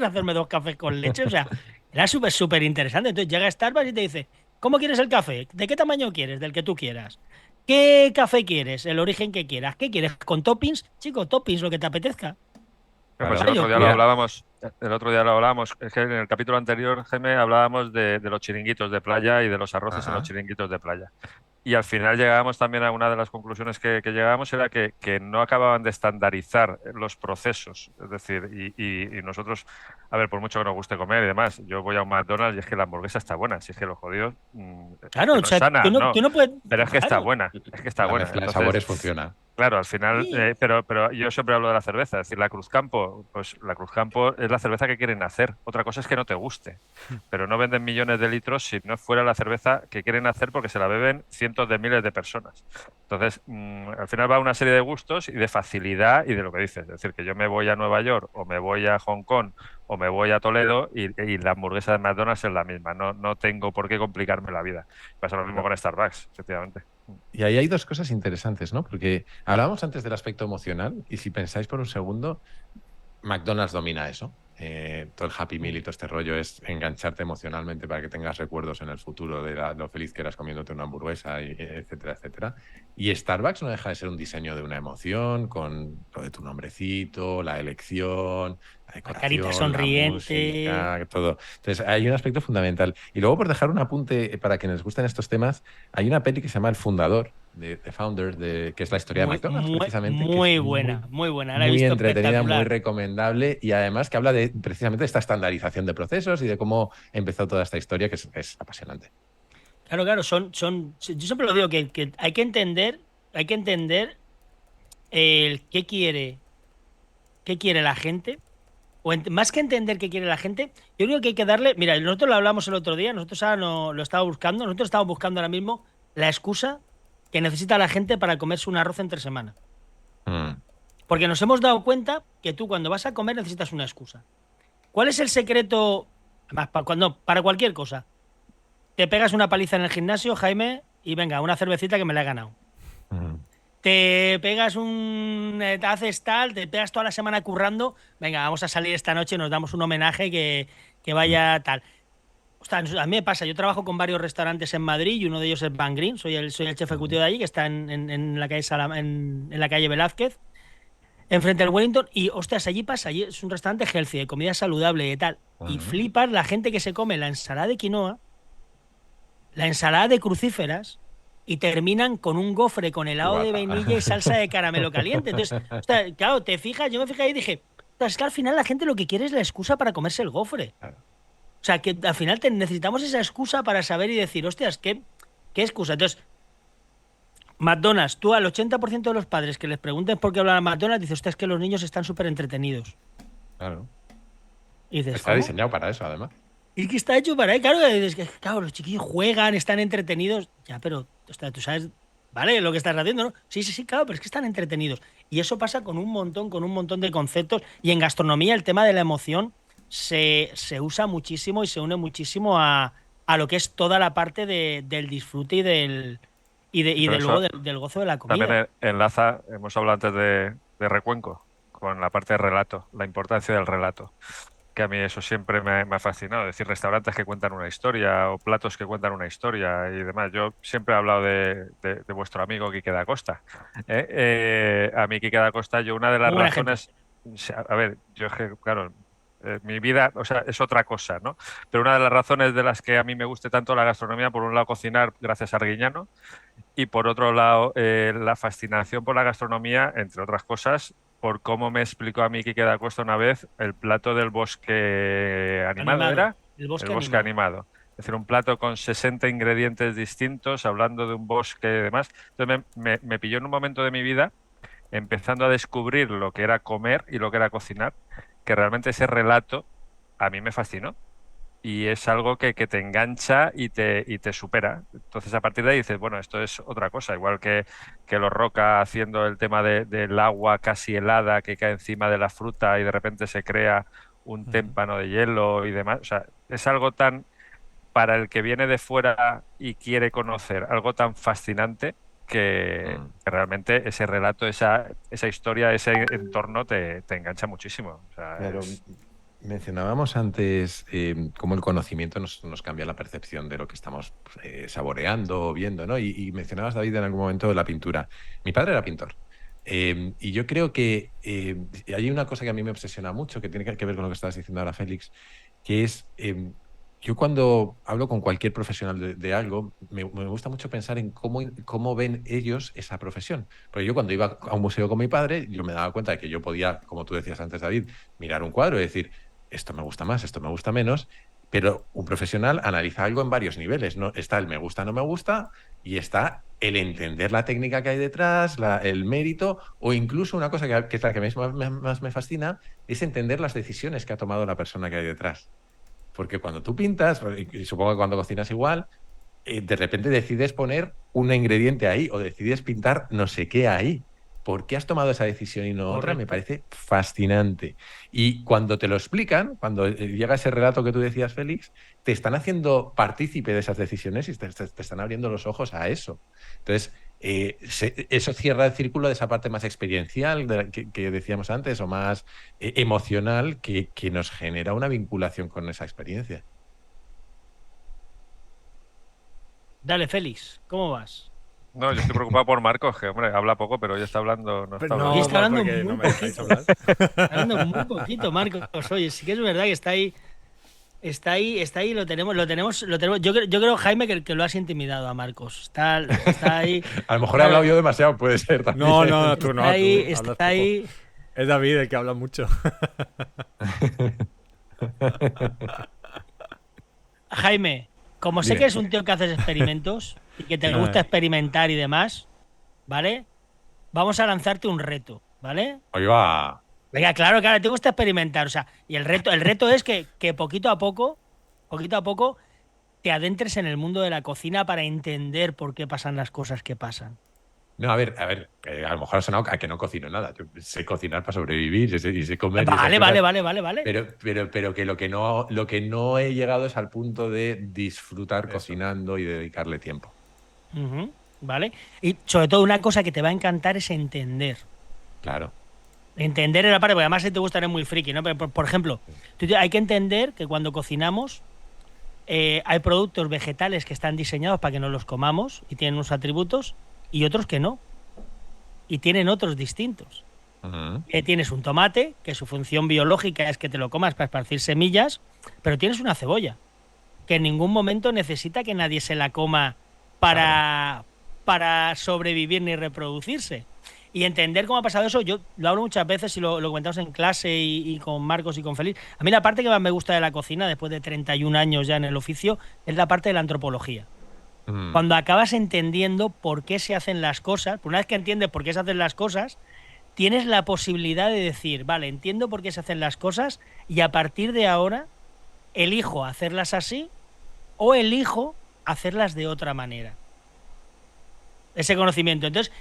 hacerme 2 cafés con leche. O sea, era súper interesante. Entonces llega Starbucks y te dice, ¿cómo quieres el café? ¿De qué tamaño quieres? Del que tú quieras. ¿Qué café quieres? El origen que quieras. ¿Qué quieres? ¿Con toppings? Chico, toppings, lo que te apetezca. Pues Claro. el otro día lo hablábamos, es que en el capítulo anterior, Jaime, hablábamos de los chiringuitos de playa y de los arroces en los Ajá. chiringuitos de playa. Y al final llegábamos también a una de las conclusiones que llegábamos, era que no acababan de estandarizar los procesos. Es decir, y nosotros, a ver, por mucho que nos guste comer y demás, yo voy a un McDonald's y es que la hamburguesa está buena, si es que los jodidos, es Claro, que o no es sea, sana, no, tú no puedes. pero es que está Claro. buena, es que está La buena. mezcla de Entonces, sabores funciona. claro, al final, Sí. pero yo siempre hablo de la cerveza, es decir, la Cruz Campo, pues la Cruz Campo es la cerveza que quieren hacer. Otra cosa es que no te guste, pero no venden millones de litros si no fuera la cerveza que quieren hacer porque se la beben cientos de miles de personas. Entonces, al final va una serie de gustos y de facilidad y de lo que dices. Es decir, que yo me voy a Nueva York o me voy a Hong Kong o me voy a Toledo y la hamburguesa de McDonald's es la misma. No tengo por qué complicarme la vida. Pasa lo mismo con Starbucks, efectivamente. Y ahí hay dos cosas interesantes, ¿no? Porque hablábamos antes del aspecto emocional y si pensáis por un segundo, McDonald's domina eso. Todo el Happy Meal y todo este rollo es engancharte emocionalmente para que tengas recuerdos en el futuro de lo feliz que eras comiéndote una hamburguesa, etcétera, etcétera. Y Starbucks no deja de ser un diseño de una emoción con lo de tu nombrecito, la elección, la La carita decoración, la sonriente. música, todo. Entonces hay un aspecto fundamental. Y luego, por dejar un apunte para quienes les gusten estos temas, hay una peli que se llama El Fundador, de The Founder, que es la historia de Muy, McDonald's, muy, precisamente, que es muy buena, muy buena. La he muy visto entretenida, muy espectacular. recomendable y además que habla de precisamente de esta estandarización de procesos y de cómo empezó toda esta historia que es apasionante. Claro, claro, yo siempre lo digo que hay que entender el qué quiere la gente, más que entender qué quiere la gente, yo creo que hay que darle, mira, nosotros lo hablamos el otro día, nosotros ahora no, lo estamos buscando, nosotros estamos buscando ahora mismo la excusa que necesita la gente para comerse un arroz entre semana. Mm. Porque nos hemos dado cuenta que tú cuando vas a comer necesitas una excusa. ¿Cuál es el secreto? Además, para cualquier cosa. Te pegas una paliza en el gimnasio, Jaime, y venga, una cervecita que me la he ganado. Mm. Te pegas te haces tal, te pegas toda la semana currando, venga, vamos a salir esta noche, nos damos un homenaje que vaya tal. Ostras, a mí me pasa, yo trabajo con varios restaurantes en Madrid y uno de ellos es Van Green, soy el chef ejecutivo de allí, que está en la calle en la calle Velázquez, enfrente del Wellington, y ostras, allí pasa, allí es un restaurante healthy, de comida saludable y tal, y Mm. flipas la gente que se come la ensalada de quinoa, la ensalada de crucíferas y terminan con un gofre con helado de Cubata. vainilla y salsa de caramelo caliente. Entonces, ostras, claro, te fijas, yo me fijé ahí y dije, ostras, es que al final la gente lo que quiere es la excusa para comerse el gofre. Claro. O sea, que al final necesitamos esa excusa para saber y decir, hostias, ¿qué excusa? Entonces, McDonald's, tú al 80% de los padres que les pregunten por qué hablan a McDonald's, dices, hostia, es que los niños están súper entretenidos. Claro. Y dices, Está ¿cómo? diseñado para eso, además. Es que está hecho para ahí, claro, es que, claro, los chiquillos juegan, están entretenidos. Ya, pero ostras, tú sabes, ¿vale? Lo que estás haciendo, ¿no? Sí, sí, sí, claro, pero es que están entretenidos. Y eso pasa con un montón de conceptos. Y en gastronomía el tema de la emoción se usa muchísimo y se une muchísimo a lo que es toda la parte del disfrute y Pero de luego eso del gozo de la también comida. enlaza, hemos hablado antes de Recuenco, con la parte de relato, la importancia del relato, que a mí eso siempre me ha fascinado. Es decir, restaurantes que cuentan una historia o platos que cuentan una historia y demás. Yo siempre he hablado de vuestro amigo Quique da Costa. A mí Quique da Costa, yo una de las Muy buena gente. razones, a ver, yo es que, claro, mi vida, o sea, es otra cosa, ¿no? Pero una de las razones de las que a mí me guste tanto la gastronomía, por un lado cocinar gracias a Arguiñano y por otro lado la fascinación por la gastronomía, entre otras cosas, por cómo me explicó a mí Quique da Costa una vez el plato del bosque animado, ¿era? El bosque animado. Es decir, un plato con 60 ingredientes distintos, hablando de un bosque y demás. Entonces me pilló en un momento de mi vida empezando a descubrir lo que era comer y lo que era cocinar, que realmente ese relato a mí me fascinó. Y es algo que te engancha y te supera. Entonces, a partir de ahí dices, bueno, esto es otra cosa. Igual que los Roca haciendo el tema del agua casi helada que cae encima de la fruta y de repente se crea un témpano de hielo y demás. O sea, es algo tan, para el que viene de fuera y quiere conocer, algo tan fascinante que realmente ese relato, esa historia, ese entorno te engancha muchísimo. O sea, Pero mencionábamos antes cómo el conocimiento nos cambia la percepción de lo que estamos saboreando o viendo, ¿no? Y mencionabas, David, en algún momento la pintura. Mi padre era pintor. Y yo creo que hay una cosa que a mí me obsesiona mucho, que tiene que ver con lo que estabas diciendo ahora, Félix, que es... yo cuando hablo con cualquier profesional de algo, me gusta mucho pensar en cómo ven ellos esa profesión. Porque yo cuando iba a un museo con mi padre, yo me daba cuenta de que yo podía, como tú decías antes, David, mirar un cuadro y decir, esto me gusta más, esto me gusta menos, pero un profesional analiza algo en varios niveles, ¿no? Está el me gusta, no me gusta, y está el entender la técnica que hay detrás, el mérito, o incluso una cosa que es la que más me fascina, es entender las decisiones que ha tomado la persona que hay detrás. Porque cuando tú pintas, y supongo que cuando cocinas igual, de repente decides poner un ingrediente ahí o decides pintar no sé qué ahí. ¿Por qué has tomado esa decisión y no otra? Me parece fascinante. Y cuando te lo explican, cuando llega ese relato que tú decías, Félix, te están haciendo partícipe de esas decisiones y te están abriendo los ojos a eso. Entonces, eso cierra el círculo de esa parte más experiencial que decíamos antes o más emocional que nos genera una vinculación con esa experiencia. Dale, Félix, ¿cómo vas? No, yo estoy preocupado por Marcos, que hombre, habla poco, pero hoy está hablando. No está hablando. Está hablando muy no me dejáis hablar. Está hablando muy poquito, Marcos. Oye, sí que es verdad que está ahí. Está ahí, lo tenemos. Yo creo, Jaime, que lo has intimidado a Marcos. Está ahí. A lo mejor he hablado yo demasiado, puede ser también. No, tú no. Está ahí. Es David el que habla mucho. Jaime, como sé que eres un tío que haces experimentos y que te gusta experimentar y demás, ¿vale? Vamos a lanzarte un reto, ¿vale? Ahí va. Venga, claro, te gusta experimentar, o sea, y el reto es que poquito a poco, te adentres en el mundo de la cocina para entender por qué pasan las cosas que pasan. No, a ver, a lo mejor ha sonado a que no cocino nada. Yo sé cocinar para sobrevivir y sé comer. Vale. Pero que lo que no he llegado es al punto de disfrutar cocinando y dedicarle tiempo. ¿Vale? Y sobre todo una cosa que te va a encantar es entender. Claro. Entender en la parte, porque además te gusta, eres muy friki, ¿no? Pero, por ejemplo, hay que entender que cuando cocinamos hay productos vegetales que están diseñados para que no los comamos y tienen unos atributos y otros que no. Y tienen otros distintos. Tienes un tomate, que su función biológica es que te lo comas para esparcir semillas, pero tienes una cebolla, que en ningún momento necesita que nadie se la coma para sobrevivir ni reproducirse. Y entender cómo ha pasado eso, yo lo hablo muchas veces y lo comentamos en clase y con Marcos y con Félix. A mí la parte que más me gusta de la cocina, después de 31 años ya en el oficio, es la parte de la antropología. Cuando acabas entendiendo por qué se hacen las cosas, una vez que entiendes por qué se hacen las cosas, tienes la posibilidad de decir, vale, entiendo por qué se hacen las cosas y a partir de ahora elijo hacerlas así o elijo hacerlas de otra manera. Ese conocimiento. Entonces,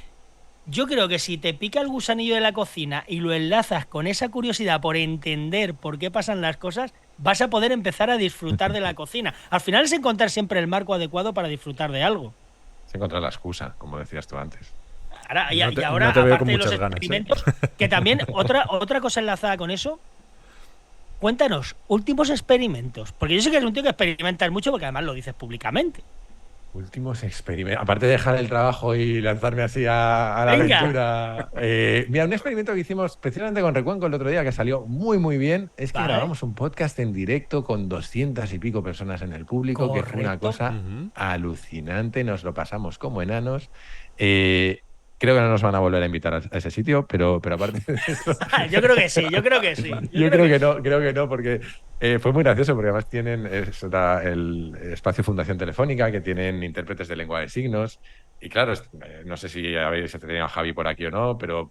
yo creo que si te pica el gusanillo de la cocina y lo enlazas con esa curiosidad por entender por qué pasan las cosas, vas a poder empezar a disfrutar de la cocina. Al final es encontrar siempre el marco adecuado para disfrutar de algo. Es encontrar la excusa, como decías tú antes. Y ahora, no te veo aparte con de los muchas ganas, experimentos, que también otra cosa enlazada con eso, cuéntanos, últimos experimentos. Porque yo sé que eres un tío que experimentas mucho porque además lo dices públicamente. Últimos experimentos. Aparte de dejar el trabajo y lanzarme así a la Venga. aventura. Mira, un experimento que hicimos especialmente con Recuenco el otro día que salió muy, muy bien es que Vale. grabamos un podcast en directo con 200 y pico personas en el público, que fue una Correcto. cosa alucinante. Nos lo pasamos como enanos. Creo que no nos van a volver a invitar a ese sitio, pero aparte de eso. Yo creo que sí. Yo creo que no, porque fue muy gracioso, porque además tienen el espacio Fundación Telefónica, que tienen intérpretes de lengua de signos. Y claro, no sé si habéis tenido a Javi por aquí o no, pero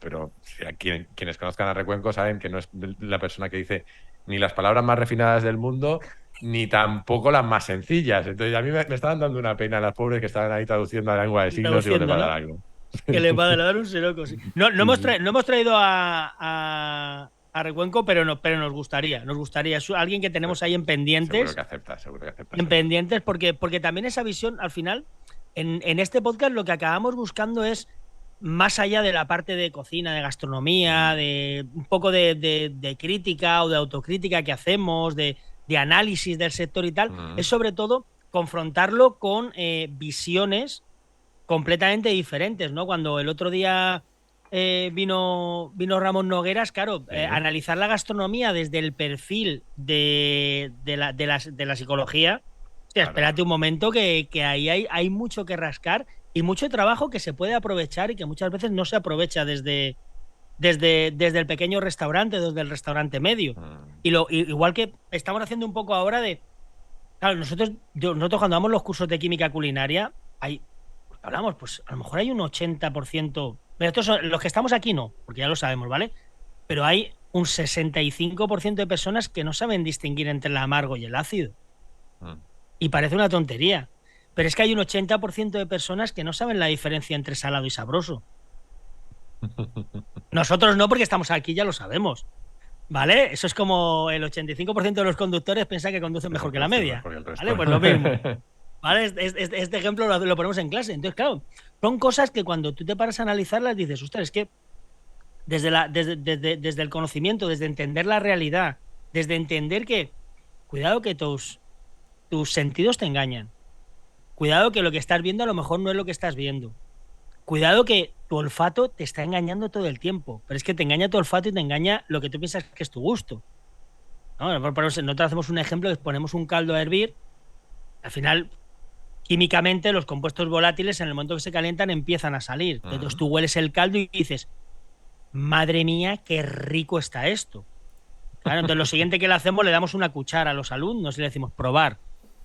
quienes conozcan a Recuenco saben que no es la persona que dice ni las palabras más refinadas del mundo, ni tampoco las más sencillas. Entonces, a mí me estaban dando una pena las pobres que estaban ahí traduciendo a la lengua de signos y les va a Traduciendo, dar ¿no? algo. Que le va a dar un seroco, sí. No hemos traído a Recuenco, pero nos gustaría. Nos gustaría. Es alguien que tenemos ahí en pendientes. Seguro que acepta. En pendientes, porque también esa visión, al final, en este podcast lo que acabamos buscando es más allá de la parte de cocina, de gastronomía, de un poco de crítica o de autocrítica que hacemos, de análisis del sector y tal, es sobre todo confrontarlo con visiones completamente diferentes, ¿no? Cuando el otro día vino Ramón Nogueras, claro, analizar la gastronomía desde el perfil de la psicología. Hostia, espérate un momento que ahí hay mucho que rascar y mucho trabajo que se puede aprovechar y que muchas veces no se aprovecha desde el pequeño restaurante, desde el restaurante medio. Igual que estamos haciendo un poco ahora de... Claro, nosotros cuando damos los cursos de química culinaria, hablamos, pues a lo mejor hay un 80%... Pero estos son, los que estamos aquí no, porque ya lo sabemos, ¿vale? Pero hay un 65% de personas que no saben distinguir entre el amargo y el ácido. Y parece una tontería. Pero es que hay un 80% de personas que no saben la diferencia entre salado y sabroso. Nosotros no, porque estamos aquí, ya lo sabemos. ¿Vale? Eso es como el 85% de los conductores piensa que conducen mejor que la media. ¿Vale? Pues lo mismo. ¿Vale? Este ejemplo lo ponemos en clase. Entonces, claro, son cosas que cuando tú te paras a analizarlas dices, ostras, es que desde el conocimiento, desde entender la realidad, desde entender que, cuidado que tus sentidos te engañan. Cuidado que lo que estás viendo a lo mejor no es lo que estás viendo. Cuidado que tu olfato te está engañando todo el tiempo. Pero es que te engaña tu olfato y te engaña lo que tú piensas que es tu gusto. ¿No? Nosotros hacemos un ejemplo, que ponemos un caldo a hervir. Al final, químicamente, los compuestos volátiles, en el momento que se calientan, empiezan a salir. Entonces tú hueles el caldo y dices, madre mía, qué rico está esto. Claro, entonces lo siguiente que le hacemos, le damos una cuchara a los alumnos y le decimos, probar.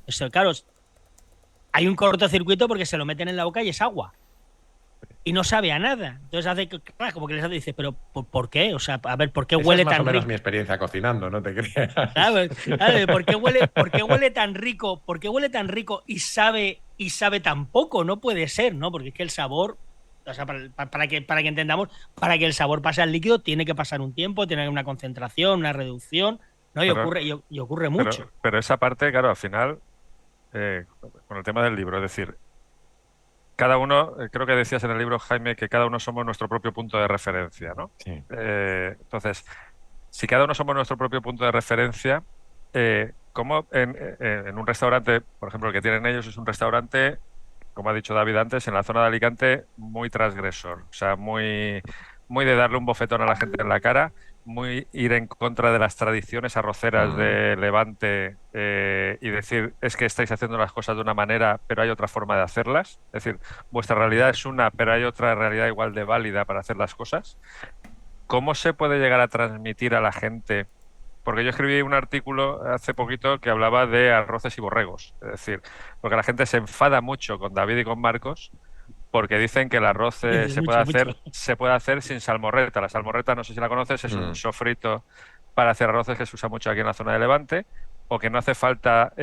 Eso, claro, hay un cortocircuito porque se lo meten en la boca y es agua. Y no sabe a nada. Entonces hace como que les dice, pero ¿por qué? O sea, a ver, ¿por qué huele tan rico? Es más o menos mi experiencia cocinando, no te creas. Claro, ¿por qué huele tan rico? ¿Por qué huele tan rico y sabe tan poco? No puede ser, ¿no? Porque es que el sabor, o sea, para que entendamos, para que el sabor pase al líquido tiene que pasar un tiempo, tiene una concentración, una reducción, ¿no? Y ocurre mucho. Pero esa parte, claro, al final, con el tema del libro, es decir, cada uno, creo que decías en el libro, Jaime, que cada uno somos nuestro propio punto de referencia, ¿no? Sí. Entonces, si cada uno somos nuestro propio punto de referencia, ¿cómo en un restaurante, por ejemplo, el que tienen ellos es un restaurante, como ha dicho David antes, en la zona de Alicante, muy transgresor, o sea, muy de darle un bofetón a la gente en la cara, muy ir en contra de las tradiciones arroceras de Levante y decir, es que estáis haciendo las cosas de una manera, pero hay otra forma de hacerlas. Es decir, vuestra realidad es una, pero hay otra realidad igual de válida para hacer las cosas. ¿Cómo se puede llegar a transmitir a la gente? Porque yo escribí un artículo hace poquito que hablaba de arroces y borregos. Es decir, porque la gente se enfada mucho con David y con Marcos porque dicen que el arroz se puede hacer sin salmorreta. La salmorreta, no sé si la conoces, es un sofrito para hacer arroces que se usa mucho aquí en la zona de Levante, o que no hace falta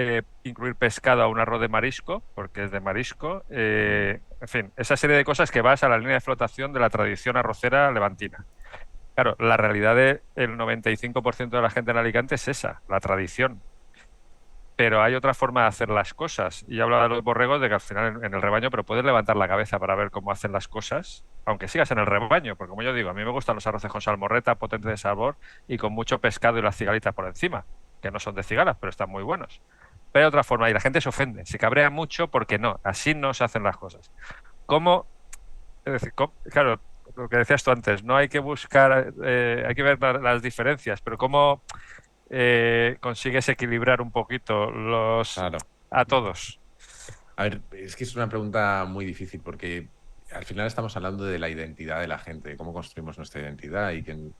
incluir pescado a un arroz de marisco, porque es de marisco. En fin, esa serie de cosas que vas a la línea de flotación de la tradición arrocera levantina. Claro, la realidad del 95% de la gente en Alicante es esa, la tradición. Pero hay otra forma de hacer las cosas. Y hablaba de los borregos, de que al final en el rebaño, pero puedes levantar la cabeza para ver cómo hacen las cosas, aunque sigas en el rebaño, porque como yo digo, a mí me gustan los arroces con salmorreta, potentes de sabor y con mucho pescado y las cigalitas por encima, que no son de cigalas, pero están muy buenos. pero hay otra forma, y la gente se ofende, se cabrea mucho porque no, así no se hacen las cosas. ¿Cómo? Es decir, claro, lo que decías tú antes, no hay que buscar, hay que ver las diferencias, pero ¿cómo consigues equilibrar un poquito Claro. a todos? A ver, es que es una pregunta muy difícil porque al final estamos hablando de la identidad de la gente, de cómo construimos nuestra identidad y quien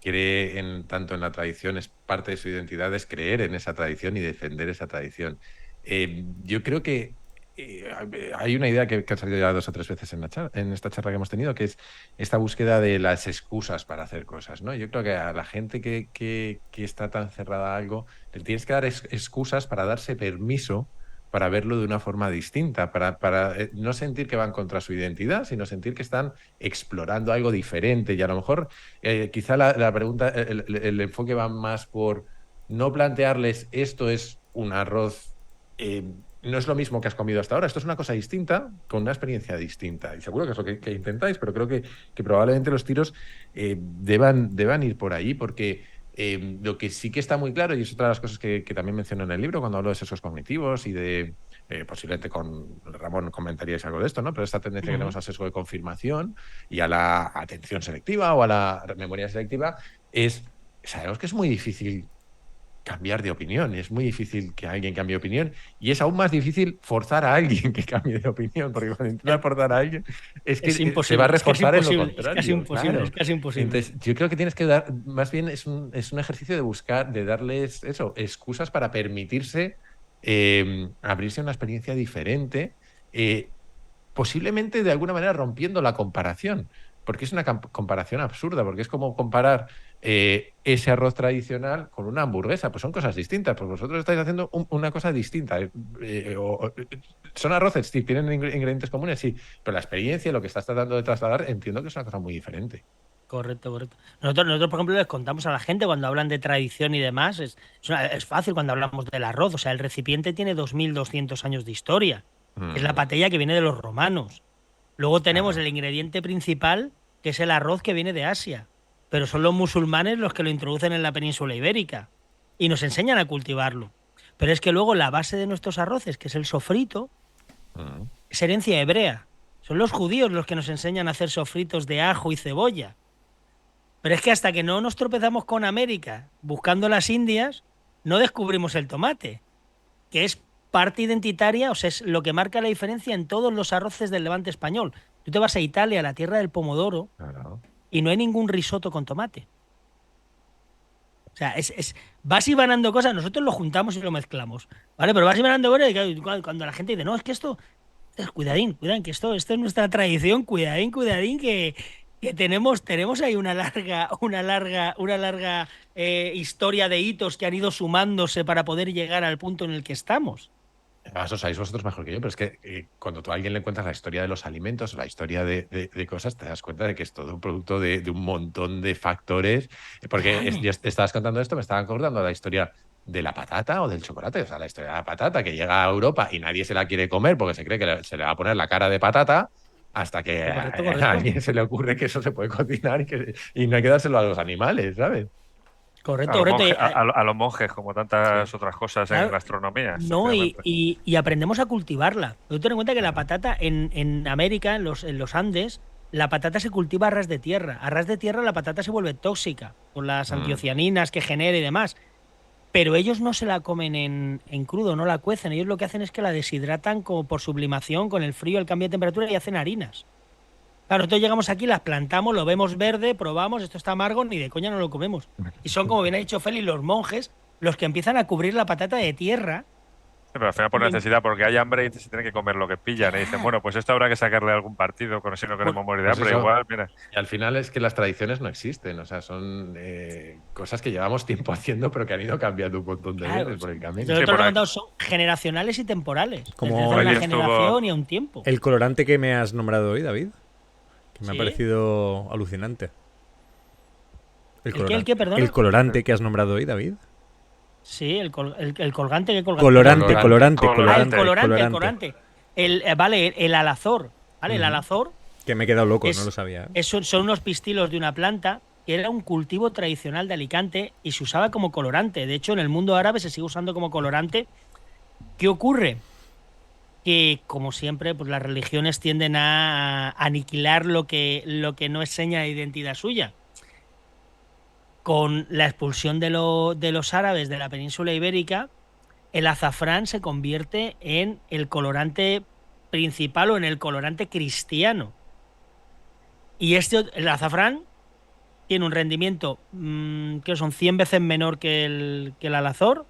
cree tanto en la tradición es parte de su identidad, es creer en esa tradición y defender esa tradición. Yo creo que hay una idea que ha salido ya 2 o 3 veces en esta charla que hemos tenido, que es esta búsqueda de las excusas para hacer cosas, ¿no? Yo creo que a la gente que está tan cerrada a algo, le tienes que dar excusas para darse permiso para verlo de una forma distinta, para no sentir que van contra su identidad, sino sentir que están explorando algo diferente. Y a lo mejor quizá la pregunta, el enfoque va más por no plantearles esto es un arroz, no es lo mismo que has comido hasta ahora, esto es una cosa distinta, con una experiencia distinta. Y seguro que es lo que intentáis, pero creo que probablemente los tiros deban ir por ahí, porque lo que sí que está muy claro, y es otra de las cosas que también menciono en el libro cuando hablo de sesgos cognitivos y de, posiblemente con Ramón comentaríais algo de esto, ¿no? Pero esta tendencia que tenemos al sesgo de confirmación y a la atención selectiva o a la memoria selectiva sabemos que es muy difícil cambiar de opinión, es muy difícil que alguien cambie de opinión y es aún más difícil forzar a alguien que cambie de opinión, porque cuando intentas forzar a alguien es que se va a reforzar en lo contrario. Es casi imposible, claro. Es casi imposible. Entonces, yo creo que tienes que dar, más bien es un ejercicio de buscar, de darles excusas para permitirse abrirse a una experiencia diferente, posiblemente de alguna manera rompiendo la comparación, porque es una comparación absurda, porque es como comparar ese arroz tradicional con una hamburguesa, pues son cosas distintas, pues vosotros estáis haciendo una cosa distinta. Son arroces, sí, tienen ingredientes comunes, sí, pero la experiencia, lo que estás tratando de trasladar, entiendo que es una cosa muy diferente. Correcto. Nosotros, por ejemplo, les contamos a la gente cuando hablan de tradición y demás, es fácil cuando hablamos del arroz, o sea, el recipiente tiene 2200 años de historia, es la patella que viene de los romanos. Luego tenemos el ingrediente principal, que es el arroz que viene de Asia, pero son los musulmanes los que lo introducen en la península ibérica y nos enseñan a cultivarlo. Pero es que luego la base de nuestros arroces, que es el sofrito, es herencia hebrea. Son los judíos los que nos enseñan a hacer sofritos de ajo y cebolla. Pero es que hasta que no nos tropezamos con América buscando las Indias, no descubrimos el tomate, que es parte identitaria, o sea, es lo que marca la diferencia en todos los arroces del Levante español. Tú te vas a Italia, a la tierra del pomodoro, y no hay ningún risotto con tomate. O sea, vas ibanando cosas, nosotros lo juntamos y lo mezclamos, ¿vale? Pero vas ibanando cosas y cuando la gente dice, no, es que esto, cuidadín, que esto es nuestra tradición, cuidadín, que tenemos ahí una larga historia de hitos que han ido sumándose para poder llegar al punto en el que estamos. Además, lo sabéis vosotros mejor que yo, pero es que cuando tú a alguien le cuentas la historia de los alimentos, la historia de cosas, te das cuenta de que es todo un producto de un montón de factores. Porque yo te estabas contando esto, me estaba acordando de la historia de la patata o del chocolate. O sea, la historia de la patata que llega a Europa y nadie se la quiere comer porque se cree que se le va a poner la cara de patata, hasta que correcto. a alguien se le ocurre que eso se puede cocinar y no hay que dárselo a los animales, ¿sabes? Correcto. A los monjes, como tantas otras cosas en gastronomía. No, y aprendemos a cultivarla. Tú ten en cuenta que la patata en América, en los Andes, la patata se cultiva a ras de tierra. A ras de tierra la patata se vuelve tóxica por las antiocianinas que genera y demás. Pero ellos no se la comen en crudo, no la cuecen. Ellos lo que hacen es que la deshidratan como por sublimación, con el frío, el cambio de temperatura, y hacen harinas. Claro, nosotros llegamos aquí, las plantamos, lo vemos verde, probamos, esto está amargo, ni de coña no lo comemos. Y son, como bien ha dicho Félix, los monjes los que empiezan a cubrir la patata de tierra. Sí, pero al final por necesidad, porque hay hambre y se tiene que comer lo que pillan. Y dicen, bueno, pues esto habrá que sacarle algún partido, si no queremos morir de hambre. Igual, mira. Y al final es que las tradiciones no existen, o sea, son cosas que llevamos tiempo haciendo, pero que han ido cambiando un montón de veces por el camino. Los otros contado son generacionales y temporales. Como desde una generación y a un tiempo. El colorante que me has nombrado hoy, David, que me ha parecido alucinante. ¿El qué, perdón? El colorante que has nombrado hoy, David. Sí, el colgante. ¿Qué colorante? Colorante. El alazor. ¿Vale? El alazor. Que me he quedado loco, no lo sabía. Son unos pistilos de una planta que era un cultivo tradicional de Alicante y se usaba como colorante. De hecho, en el mundo árabe se sigue usando como colorante ¿Qué ocurre? Que, como siempre, pues las religiones tienden a aniquilar lo que no es seña de identidad suya. Con la expulsión de los árabes de la península ibérica, el azafrán se convierte en el colorante principal o en el colorante cristiano. Y el azafrán tiene un rendimiento que son 100 veces menor que el alazor,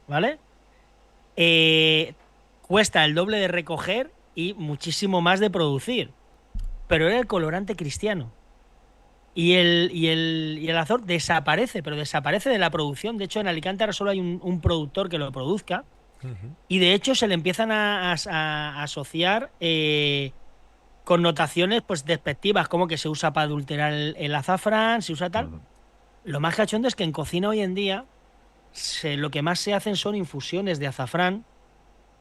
¿vale? Eh, Cuesta el doble de recoger y muchísimo más de producir. Pero era el colorante cristiano. Y el azor desaparece, pero desaparece de la producción. De hecho, en Alicante ahora solo hay un productor que lo produzca. Y de hecho se le empiezan a asociar connotaciones pues despectivas, como que se usa para adulterar el azafrán, se usa tal. Ujú. Lo más cachondo es que en cocina hoy en día lo que más se hacen son infusiones de azafrán,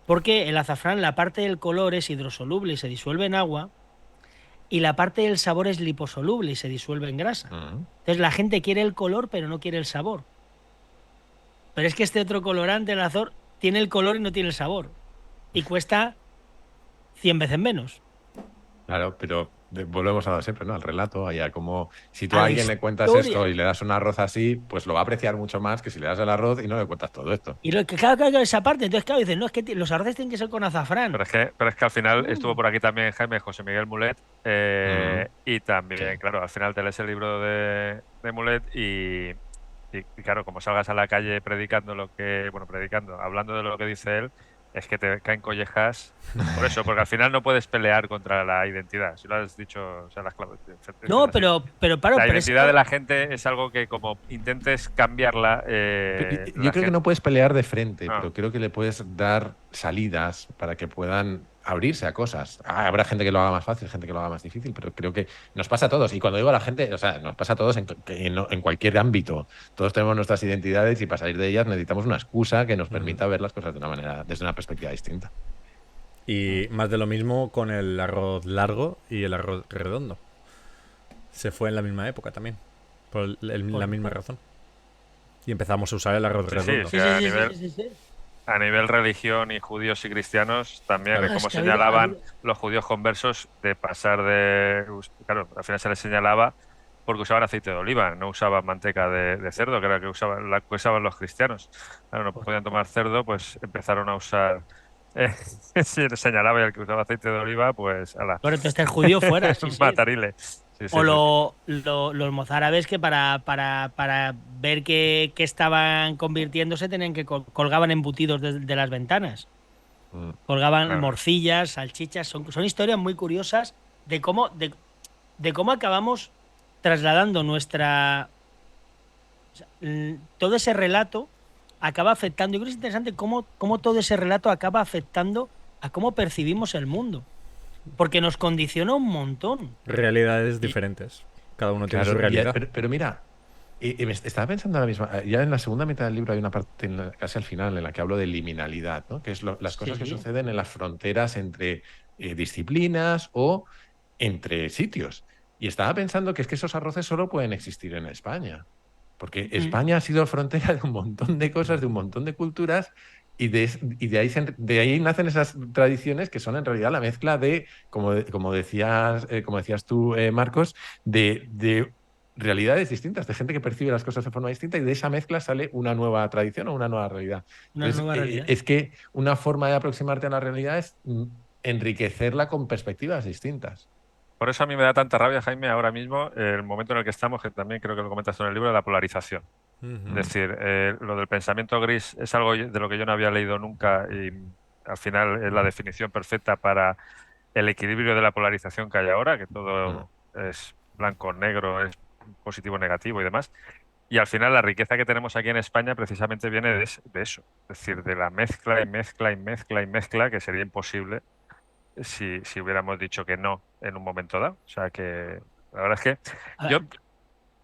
porque el azafrán, la parte del color es hidrosoluble y se disuelve en agua, y la parte del sabor es liposoluble y se disuelve en grasa. Ujú. Entonces la gente quiere el color, pero no quiere el sabor. Pero es que este otro colorante, el azor, tiene el color y no tiene el sabor. Y cuesta 100 veces menos. Claro, pero volvemos a lo de siempre, ¿no? Al relato, a como si tú A a la alguien le cuentas esto historia. y le das un arroz así, pues lo va a apreciar mucho más que si le das el arroz y no le cuentas todo esto. Y lo que claro, esa parte, entonces claro, dicen, no, es que los arroces tienen que ser con azafrán. Pero es que al final estuvo Mm. por aquí también Jaime José Miguel Mulet, Ujú. y Sí. también, claro, al final te lees el libro de Mulet y claro, como salgas a la calle predicando predicando, hablando de lo que dice él, es que te caen collejas por eso, porque al final no puedes pelear contra la identidad. Si lo has dicho, o sea, las claves, es No, así. claro, La pero es identidad que de la gente es algo que como intentes cambiarla, Yo la creo que gente... no puedes pelear de frente, No, pero creo que le puedes dar salidas para que puedan abrirse a cosas. Habrá gente que lo haga más fácil, gente que lo haga más difícil, pero creo que nos pasa a todos. Y cuando digo a la gente, o sea, nos pasa a todos en cualquier ámbito. Todos tenemos nuestras identidades y para salir de ellas necesitamos una excusa que nos Ujú. permita ver las cosas de una manera, desde una perspectiva distinta. Y más de lo mismo con el arroz largo y el arroz redondo. Se fue en la misma época también, por la misma correcto. razón. Y empezamos a usar el arroz sí, sí, redondo. sí, Sí, sí, sí, sí, sí, sí. a nivel religión y judíos y cristianos también, de Claro. Ah, es cómo que ha señalaban habido. los judíos conversos de pasar de... Claro, al final se les señalaba porque usaban aceite de oliva, no usaban manteca de cerdo, que era la que usaban los cristianos. Claro, no podían tomar cerdo, pues empezaron a usar... si les señalaba y el que usaba aceite de oliva, pues ala, Bueno, entonces el judío fuera, sí, sí. matarile. Sí, O sí, sí. los mozárabes que para ver que estaban convirtiéndose tenían que colgaban embutidos de las ventanas. Mm. Colgaban Claro. morcillas, salchichas. Son historias muy curiosas de cómo acabamos trasladando todo ese relato acaba afectando. Yo creo que es interesante cómo todo ese relato acaba afectando a cómo percibimos el mundo. Porque nos condiciona un montón. Realidades Y- diferentes. Cada uno tiene su Claro, realidad. pero mira, estaba pensando ahora mismo, ya en la segunda mitad del libro hay una parte casi al final en la que hablo de liminalidad, ¿no? Que es las cosas que sí. suceden en las fronteras entre disciplinas o entre sitios. Y estaba pensando que es que esos arroces solo pueden existir en España, porque Mm. España ha sido frontera de un montón de cosas, de un montón de culturas, de ahí nacen esas tradiciones que son en realidad la mezcla de, como decías tú, Marcos, de realidades distintas, de gente que percibe las cosas de forma distinta y de esa mezcla sale una nueva tradición o una nueva realidad. Una Entonces, nueva realidad. es que una forma de aproximarte a la realidad es enriquecerla con perspectivas distintas. Por eso a mí me da tanta rabia, Jaime, ahora mismo, el momento en el que estamos, que también creo que lo comentas tú en el libro, de la polarización. Es Ujú. Mm. decir, lo del pensamiento gris es algo de lo que yo no había leído nunca y al final es la definición perfecta para el equilibrio de la polarización que hay ahora, que Mm. todo es blanco, negro, es positivo, negativo y demás. Y al final la riqueza que tenemos aquí en España precisamente viene de eso, es decir, de la mezcla y mezcla y mezcla y mezcla, que sería imposible si hubiéramos dicho que no en un momento dado. O sea que la verdad es que A yo, ver,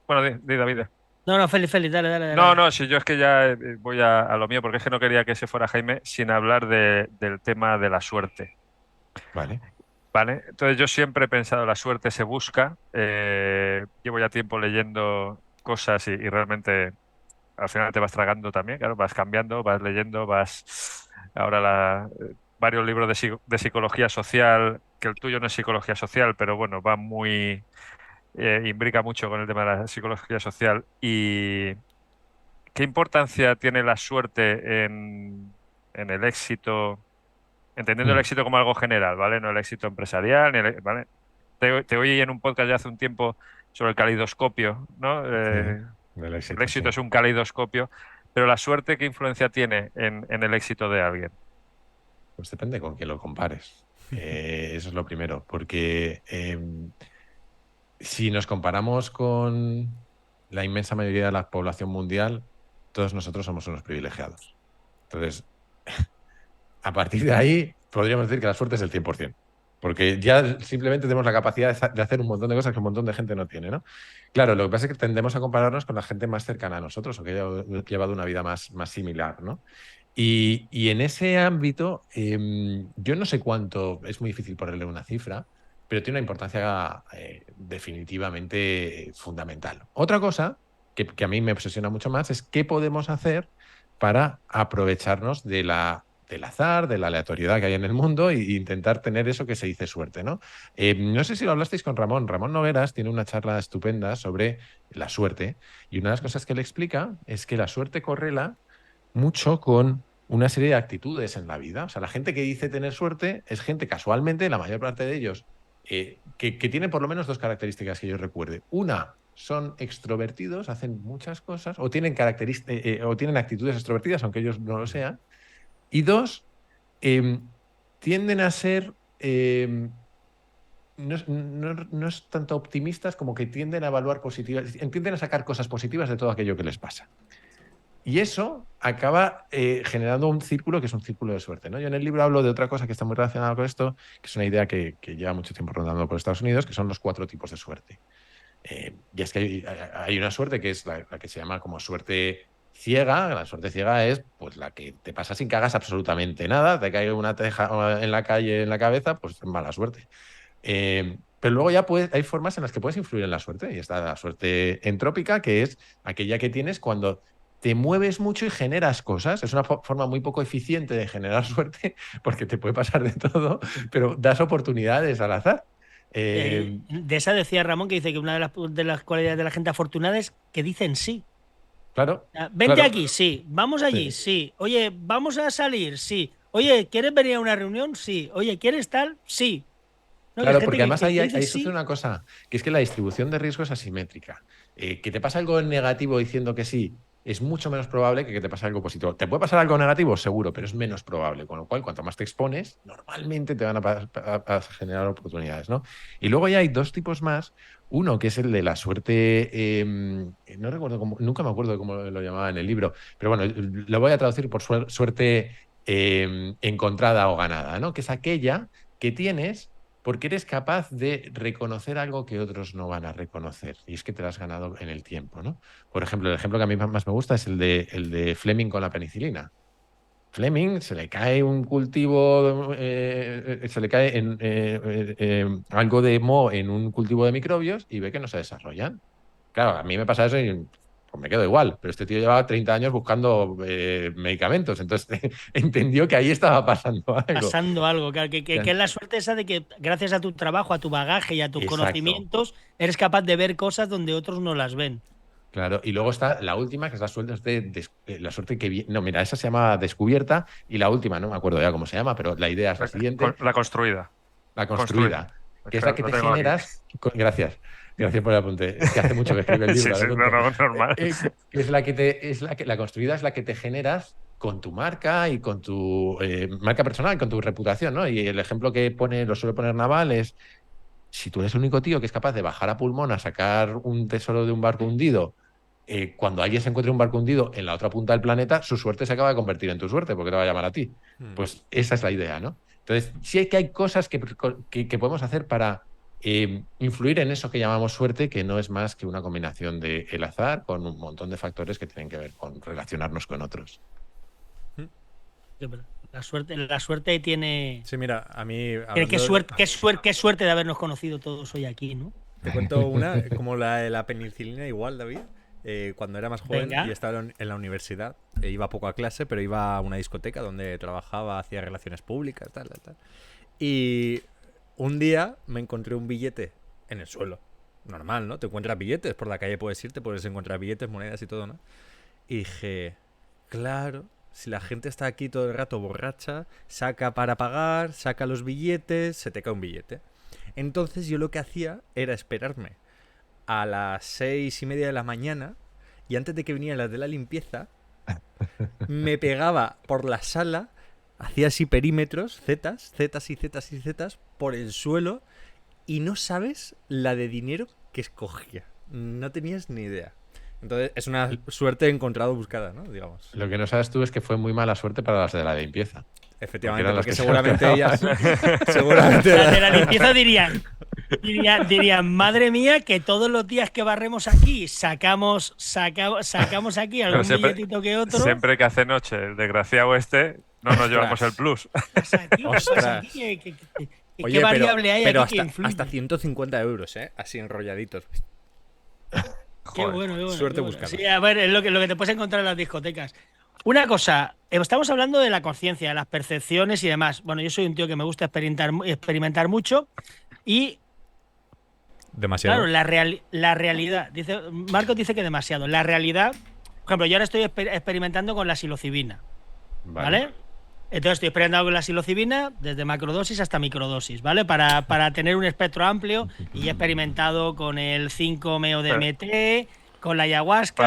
bueno, di David. no, no, Félix, Félix, dale, dale, No, dale. no, si yo es que ya voy a lo mío, porque es que no quería que se fuera Jaime sin hablar del tema de la suerte. Vale. ¿Vale? Entonces yo siempre he pensado la suerte se busca. Llevo ya tiempo leyendo cosas y realmente al final te vas tragando también, claro, vas cambiando, vas leyendo, vas ahora varios libros de psicología social, que el tuyo no es psicología social, pero bueno, va muy, imbrica mucho con el tema de la psicología social. ¿Y qué importancia tiene la suerte en el éxito? Entendiendo el Mm. éxito como algo general, ¿vale? No el éxito empresarial, ¿vale? Te oí en un podcast ya hace un tiempo sobre el caleidoscopio, ¿no? Sí, del El éxito, éxito sí. es un caleidoscopio, pero la suerte, ¿qué influencia tiene en el éxito de alguien? Pues depende con quién lo compares. Eso es lo primero, porque si nos comparamos con la inmensa mayoría de la población mundial, todos nosotros somos unos privilegiados. Entonces, a partir de ahí, podríamos decir que la suerte es el 100%. Porque ya simplemente tenemos la capacidad de hacer un montón de cosas que un montón de gente no tiene, ¿no? Claro, lo que pasa es que tendemos a compararnos con la gente más cercana a nosotros o que ha llevado una vida más similar, ¿no? Y en ese ámbito, yo no sé cuánto, es muy difícil ponerle una cifra, pero tiene una importancia definitivamente fundamental. Otra cosa que a mí me obsesiona mucho más es qué podemos hacer para aprovecharnos del azar, de la aleatoriedad que hay en el mundo e intentar tener eso que se dice suerte, ¿no? No sé si lo hablasteis con Ramón. Ramón Nogueras tiene una charla estupenda sobre la suerte y una de las cosas que le explica es que la suerte correla mucho con una serie de actitudes en la vida. O sea, la gente que dice tener suerte es gente, casualmente, la mayor parte de ellos, que tiene por lo menos dos características que yo recuerde. Una, son extrovertidos, hacen muchas cosas, o tienen, o tienen actitudes extrovertidas, aunque ellos no lo sean. Y dos, tienden a ser... no es tanto optimistas como que tienden a evaluar positivas, tienden a sacar cosas positivas de todo aquello que les pasa. Y eso acaba generando un círculo que es un círculo de suerte, ¿no? Yo en el libro hablo de otra cosa que está muy relacionada con esto, que es una idea que lleva mucho tiempo rondando por Estados Unidos, que son los 4 tipos de suerte. Y es que hay una suerte que es la que se llama como suerte ciega. La suerte ciega es pues la que te pasa sin que hagas absolutamente nada, te cae una teja en la calle en la cabeza, pues mala suerte. Pero luego ya hay formas en las que puedes influir en la suerte, y está la suerte entrópica, que es aquella que tienes cuando te mueves mucho y generas cosas. Es una forma muy poco eficiente de generar suerte, porque te puede pasar de todo, pero das oportunidades al azar. De esa decía Ramón que dice que una de las cualidades de la gente afortunada es que dicen sí. Claro, Vente claro. aquí, sí. Vamos allí, Sí. sí. Oye, vamos a salir, sí. Oye, ¿quieres venir a una reunión? Sí. Oye, ¿quieres tal? Sí. No, que es Claro, gente porque además que dice ahí sucede sí. una cosa, que es que la distribución de riesgo es asimétrica. Que te pasa algo negativo diciendo que sí, es mucho menos probable que te pase algo positivo. ¿Te puede pasar algo negativo? Seguro, pero es menos probable. Con lo cual, cuanto más te expones, normalmente te van a generar oportunidades, ¿no? Y luego ya hay dos tipos más. Uno, que es el de la suerte, no recuerdo cómo, nunca me acuerdo de cómo lo llamaba en el libro, pero bueno, lo voy a traducir por suerte encontrada o ganada, ¿no? Que es aquella que tienes porque eres capaz de reconocer algo que otros no van a reconocer. Y es que te lo has ganado en el tiempo, ¿no? Por ejemplo, el ejemplo que a mí más me gusta es el de Fleming con la penicilina. Fleming se le cae un cultivo, se le cae algo de moho en un cultivo de microbios y ve que no se desarrollan. Claro, a mí me pasa eso y pues me quedo igual, pero este tío llevaba 30 años buscando medicamentos, entonces entendió que ahí estaba pasando algo. Pasando algo, claro, que es la suerte esa de que gracias a tu trabajo, a tu bagaje y a tus Exacto. conocimientos, eres capaz de ver cosas donde otros no las ven. Claro, y luego está la última, que es la suerte la suerte que viene. No, mira, esa se llama descubierta, y la última, no me acuerdo ya cómo se llama, pero la idea es la siguiente, La construida. la Construida. construida, que es la que Lo te tengo aquí. generas. Gracias, gracias por el apunte. Es que hace mucho que escribe el Sí, libro, sí, lo no, tonto. no, normal. Es la que la construida es la que te generas con tu marca y con tu marca personal, con tu reputación, ¿no? Y el ejemplo que lo suele poner Naval es: si tú eres el único tío que es capaz de bajar a pulmón a sacar un tesoro de un barco hundido, cuando alguien se encuentre un barco hundido en la otra punta del planeta, su suerte se acaba de convertir en tu suerte porque te va a llamar a ti. Pues esa es la idea, ¿no? Entonces, sí que hay cosas que podemos hacer para influir en eso que llamamos suerte, que no es más que una combinación de el azar con un montón de factores que tienen que ver con relacionarnos con otros. La suerte tiene. Sí, mira, a mí Qué hablando suerte, qué suerte de habernos conocido todos hoy aquí, ¿no? te cuento una, como la de la penicilina igual, David. cuando era más joven Venga. y estaba en la universidad. Iba poco a clase, pero iba a una discoteca donde trabajaba, hacía relaciones públicas, tal. Y un día me encontré un billete en el suelo. Normal, ¿no? Te encuentras billetes, por la calle puedes ir, te puedes encontrar billetes, monedas y todo, ¿no? Y dije, claro, si la gente está aquí todo el rato borracha, saca para pagar, saca los billetes, se te cae un billete. Entonces yo lo que hacía era esperarme a las 6:30 de la mañana y antes de que vinieran las de la limpieza, me pegaba por la sala, hacía así perímetros, zetas por el suelo y no sabes la de dinero que escogía. No tenías ni idea. Entonces es una suerte encontrado buscada, ¿no? Digamos. Lo que no sabes tú es que fue muy mala suerte para las de la limpieza. Efectivamente, Porque porque eran las que seguramente ellas... seguramente Las de la limpieza dirían, madre mía, que todos los días que barremos aquí sacamos aquí algún billetito que otro. Siempre que hace noche el desgraciado no nos llevamos el plus. Pasa aquí, Ostras. ¿Qué variable hay pero aquí que influye? hasta 150 euros, ¿eh? Así enrolladitos. Qué bueno, qué bueno. Suerte qué bueno. buscada. Sí, a ver, es lo que te puedes encontrar en las discotecas. Una cosa, estamos hablando de la conciencia, de las percepciones y demás. Bueno, yo soy un tío que me gusta experimentar mucho y, Demasiado. claro, la realidad. Marcos dice que demasiado. La realidad, por ejemplo, yo ahora estoy experimentando con la psilocibina, ¿vale? Entonces estoy experimentando con la psilocibina desde macrodosis hasta microdosis, ¿vale? Para tener un espectro amplio y he experimentado con el 5-MeO-DMT, con la ayahuasca.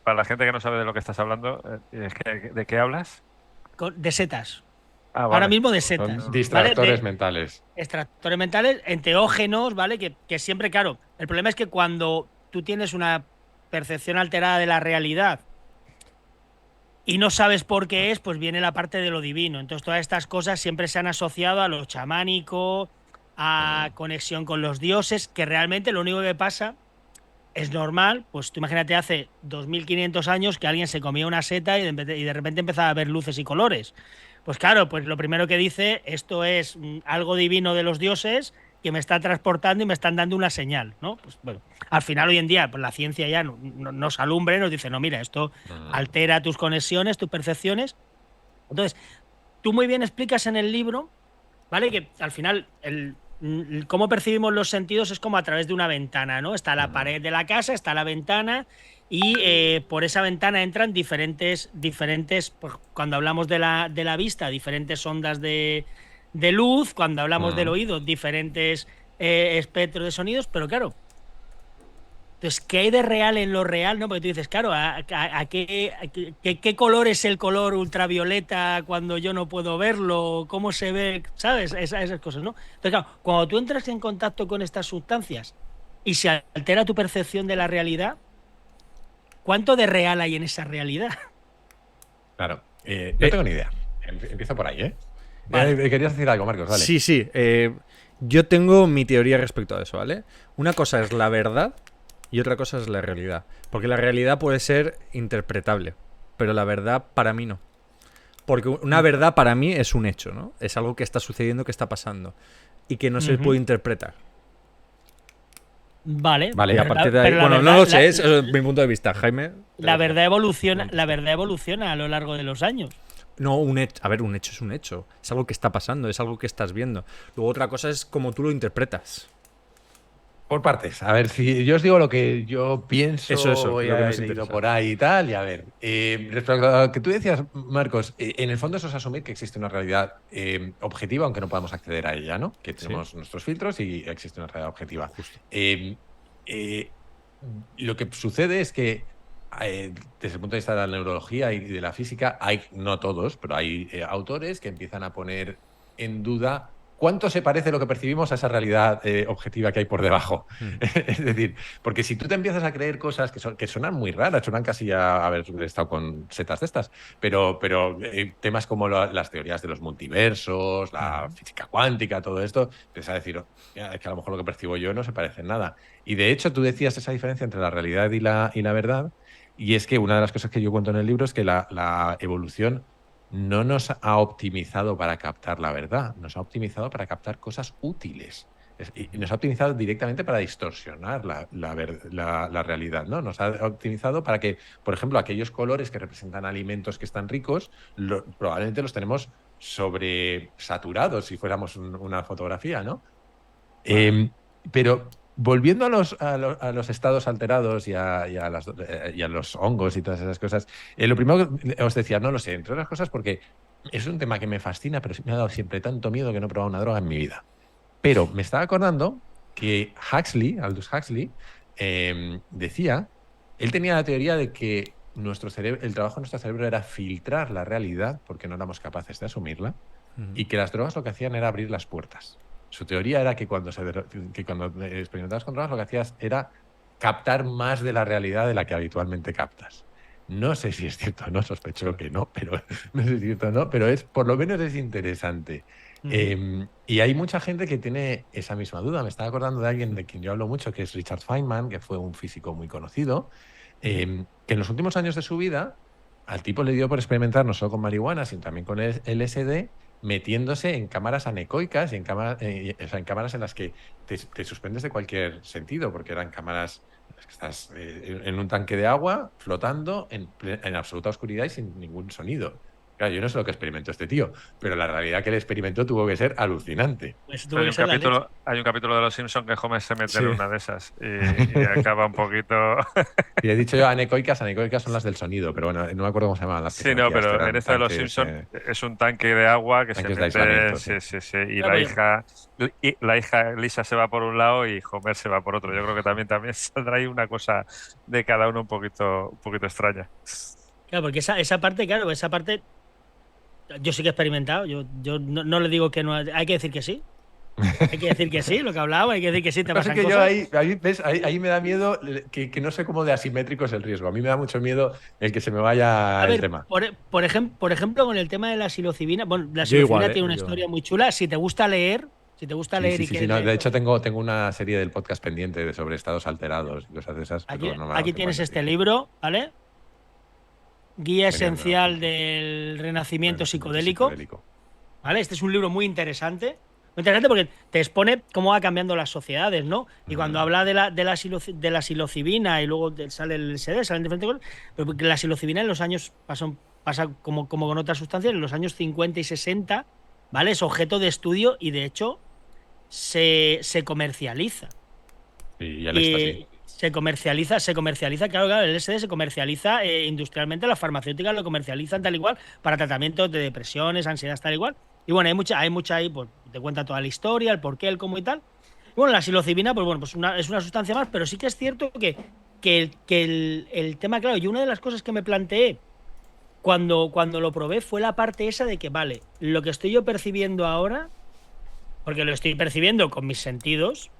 Para la gente que no sabe de lo que estás hablando, ¿de qué hablas? De setas. Vale. Ahora mismo de setas. Son distractores ¿vale? mentales. Extractores mentales, enteógenos, ¿vale? Que siempre, claro, el problema es que cuando tú tienes una percepción alterada de la realidad y no sabes por qué es, pues viene la parte de lo divino. Entonces todas estas cosas siempre se han asociado a lo chamánico, a conexión con los dioses, que realmente lo único que pasa es normal. Pues tú imagínate hace 2500 años que alguien se comía una seta y de repente empezaba a ver luces y colores. Pues claro, pues lo primero que dice, esto es algo divino de los dioses que me está transportando y me están dando una señal, ¿no? Pues bueno, al final hoy en día pues la ciencia ya nos alumbra y nos dice, no, mira, esto altera tus conexiones, tus percepciones. Entonces, tú muy bien explicas en el libro, ¿vale? Que al final cómo percibimos los sentidos es como a través de una ventana, ¿no? Está la pared de la casa, está la ventana y por esa ventana entran diferentes pues, cuando hablamos de la vista, diferentes ondas de luz, cuando hablamos del oído, diferentes espectros de sonidos, pero claro, entonces, ¿qué hay de real en lo real? ¿No? Porque tú dices, claro, ¿qué color es el color ultravioleta cuando yo no puedo verlo? ¿Cómo se ve? ¿Sabes? Esas cosas, ¿no? Entonces, claro, cuando tú entras en contacto con estas sustancias y se altera tu percepción de la realidad, ¿cuánto de real hay en esa realidad? Claro. No tengo ni idea. Empiezo por ahí, ¿eh? Vale. Querías decir algo, Marcos, vale. Sí. Yo tengo mi teoría respecto a eso, ¿vale? Una cosa es la verdad y otra cosa es la realidad. Porque la realidad puede ser interpretable, pero la verdad para mí no. Porque una verdad para mí es un hecho, ¿no? Es algo que está sucediendo, que está pasando y que no se puede interpretar. Vale. Y a partir de ahí, bueno, no lo sé, eso es mi punto de vista, Jaime. La verdad evoluciona a lo largo de los años. No, un hecho es un hecho. Es algo que está pasando, es algo que estás viendo. Luego otra cosa es cómo tú lo interpretas. Por partes. A ver, si yo os digo lo que yo pienso, Eso, y lo que nos he leído interesa. por ahí y tal, y a ver. Respecto a lo que tú decías, Marcos, en el fondo eso es asumir que existe una realidad objetiva, aunque no podamos acceder a ella, ¿no? Que tenemos nuestros filtros y existe una realidad objetiva. Lo que sucede es que desde el punto de vista de la neurología y de la física, no todos, pero hay autores que empiezan a poner en duda cuánto se parece lo que percibimos a esa realidad objetiva que hay por debajo. Es decir, porque si tú te empiezas a creer cosas que suenan muy raras, suenan casi a haber estado con setas de estas, pero temas como las teorías de los multiversos, la física cuántica, todo esto, empiezas a decir, es que a lo mejor lo que percibo yo no se parece en nada. Y de hecho tú decías esa diferencia entre la realidad y la verdad, y es que una de las cosas que yo cuento en el libro es que la evolución no nos ha optimizado para captar la verdad, nos ha optimizado para captar cosas útiles. Y nos ha optimizado directamente para distorsionar la realidad, ¿no? Nos ha optimizado para que, por ejemplo, aquellos colores que representan alimentos que están ricos, probablemente los tenemos sobresaturados si fuéramos una fotografía, ¿no? Pero volviendo a los estados alterados y a los hongos y todas esas cosas, lo primero que os decía, no lo sé, entre otras cosas porque es un tema que me fascina, pero me ha dado siempre tanto miedo que no he probado una droga en mi vida. Pero me estaba acordando que Aldous Huxley, decía, él tenía la teoría de que el trabajo de nuestro cerebro era filtrar la realidad porque no éramos capaces de asumirla y que las drogas lo que hacían era abrir las puertas. Su teoría era que cuando experimentabas con drogas lo que hacías era captar más de la realidad de la que habitualmente captas. No sé si es cierto o no, sospecho que no, pero no sé si es cierto o no, pero por lo menos es interesante. Y hay mucha gente que tiene esa misma duda. Me estaba acordando de alguien de quien yo hablo mucho, que es Richard Feynman, que fue un físico muy conocido, que en los últimos años de su vida al tipo le dio por experimentar no solo con marihuana, sino también con el LSD, metiéndose en cámaras anecoicas y en cámaras en las que te suspendes de cualquier sentido, porque eran cámaras en las que estás en un tanque de agua, flotando en absoluta oscuridad y sin ningún sonido. Claro, yo no sé lo que experimentó este tío, pero la realidad que él experimentó tuvo que ser alucinante. Pues Hay un capítulo de Los Simpsons que Homer se mete en una de esas y acaba un poquito... Y he dicho yo anecoicas son las del sonido, pero bueno, no me acuerdo cómo se llamaban las. Sí, no, pero en esta de Los Simpsons es un tanque de agua que se mete... Sí. Y la hija Lisa se va por un lado y Homer se va por otro. Yo creo que también saldrá ahí una cosa de cada uno un poquito extraña. Claro, porque esa parte yo sí que he experimentado. Yo no le digo que no. Hay que decir que sí. Hay que decir que sí, lo que hablaba, hay que decir que sí, te pasan que cosas. ahí me da miedo que no sé cómo de asimétrico es el riesgo. A mí me da mucho miedo el que se me vaya el tema. Por ejemplo, con el tema de la psilocibina, bueno, la psilocibina tiene una historia muy chula. Si te gusta leer y no, de hecho tengo una serie del podcast pendiente sobre estados alterados y cosas de esas. Aquí tienes este libro, ¿vale? Guía esencial del renacimiento psicodélico. ¿Vale? Este es un libro muy interesante. Muy interesante porque te expone cómo va cambiando las sociedades, ¿no? Y cuando habla de la psilocibina y luego sale el LSD, salen diferentes cosas, pero porque la psilocibina en los años pasa como con otras sustancias, en los años 50 y 60, ¿vale? Es objeto de estudio y de hecho se comercializa. Y ya está así. Se comercializa, claro, el LSD se comercializa industrialmente, las farmacéuticas lo comercializan tal igual para tratamientos de depresiones, ansiedad, tal igual. Y bueno, hay mucha ahí, pues te cuenta toda la historia, el porqué, el cómo y tal. Y bueno, la psilocibina, pues bueno, es una sustancia más, pero sí que es cierto que el tema, claro, y una de las cosas que me planteé cuando lo probé fue la parte esa de que, vale, lo que estoy yo percibiendo ahora, porque lo estoy percibiendo con mis sentidos,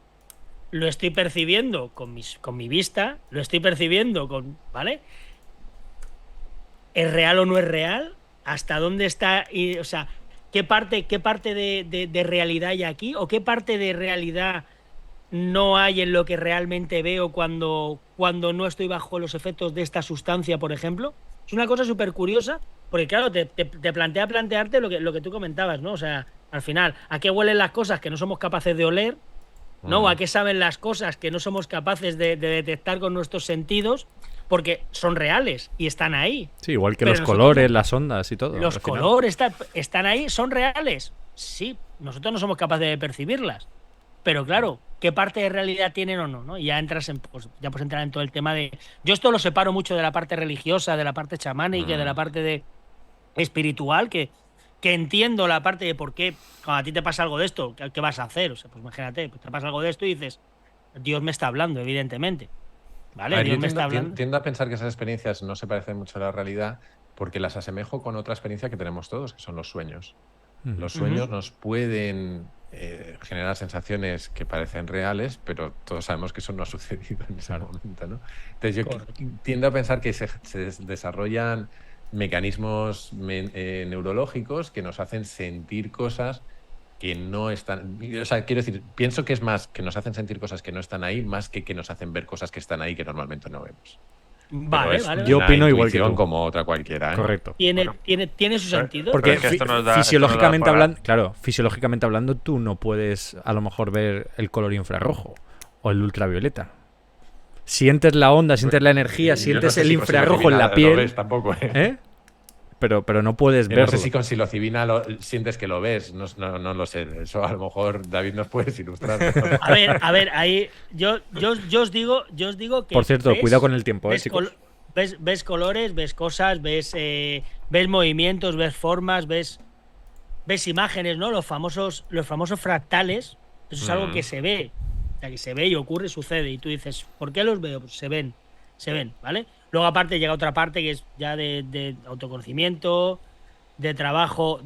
lo estoy percibiendo con mi vista, lo estoy percibiendo ¿vale? ¿Es real o no es real? ¿Hasta dónde está? O sea, ¿qué parte de realidad hay aquí? ¿O qué parte de realidad no hay en lo que realmente veo cuando no estoy bajo los efectos de esta sustancia, por ejemplo? Es una cosa súper curiosa, porque claro, te plantea plantearte lo que tú comentabas, ¿no? O sea, al final, ¿a qué huelen las cosas que no somos capaces de oler? ¿No? ¿A qué saben las cosas que no somos capaces de detectar con nuestros sentidos? Porque son reales y están ahí. Sí, igual que los colores, las ondas y todo. Los colores están ahí, son reales. Sí, nosotros no somos capaces de percibirlas. Pero claro, ¿qué parte de realidad tienen o no? ¿No? Y ya entras entrar en todo el tema de... Yo esto lo separo mucho de la parte religiosa, de la parte chamánica, de la parte de espiritual, que entiendo la parte de por qué cuando a ti te pasa algo de esto, ¿qué vas a hacer? O sea, pues imagínate, pues te pasa algo de esto y dices, Dios me está hablando, evidentemente. ¿Vale? Dios me está hablando. Tiendo a pensar que esas experiencias no se parecen mucho a la realidad porque las asemejo con otra experiencia que tenemos todos, que son los sueños. Los sueños nos pueden generar sensaciones que parecen reales, pero todos sabemos que eso no ha sucedido en ese momento, ¿no? Entonces yo tiendo a pensar que se desarrollan mecanismos neurológicos que nos hacen sentir cosas que no están... O sea, quiero decir, pienso que es más que nos hacen sentir cosas que no están ahí, más que nos hacen ver cosas que están ahí que normalmente no vemos. Vale, es vale. Yo una opino igual que intuición tú. como otra cualquiera, ¿eh? Correcto. Tiene su sentido. Porque es que esto nos da- fisiológicamente esto nos da hablando, claro, fisiológicamente hablando, tú no puedes a lo mejor ver el color infrarrojo o el ultravioleta. Sientes la onda, sientes la energía, Yo sientes no sé el si con infrarrojo en la psilocibina lo piel, ves tampoco, ¿eh? ¿eh? Pero no puedes Yo no verlo. sé si con psilocibina sientes que lo ves, no lo sé. Eso a lo mejor David nos puedes ilustrar. A ver, ahí yo os digo que Por cierto, cuidado con el tiempo, ves, chicos. ves colores, ves cosas, ves movimientos, ves formas, ves imágenes, ¿no? Los famosos fractales. Eso es algo que se ve. O sea, que se ve y ocurre, sucede. Y tú dices, ¿por qué los veo? Pues se ven, ¿vale? Luego aparte llega otra parte que es ya de autoconocimiento, de trabajo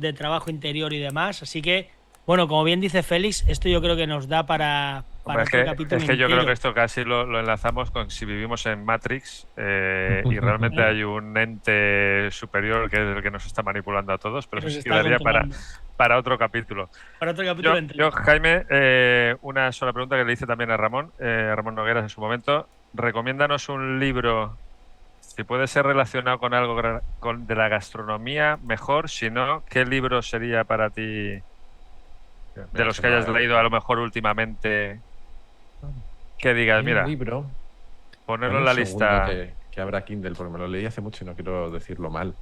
interior y demás. Así que, bueno, como bien dice Félix, esto yo creo que nos da para Hombre, otro capítulo es que yo entero. creo que esto casi lo enlazamos con si vivimos en Matrix y realmente hay un ente superior que es el que nos está manipulando a todos, pero Nos eso está quedaría controlando. para otro capítulo. Para otro capítulo entero. Yo, Jaime, una sola pregunta que le hice también a Ramón Nogueras en su momento. Recomiéndanos un libro, si puede ser relacionado con algo de la gastronomía, mejor. Si no, ¿qué libro sería para ti de los que hayas leído a lo mejor últimamente? Que digas, mira, un libro, ponerlo en un la segundo lista. que abra Kindle, porque me lo leí hace mucho y no quiero decirlo mal.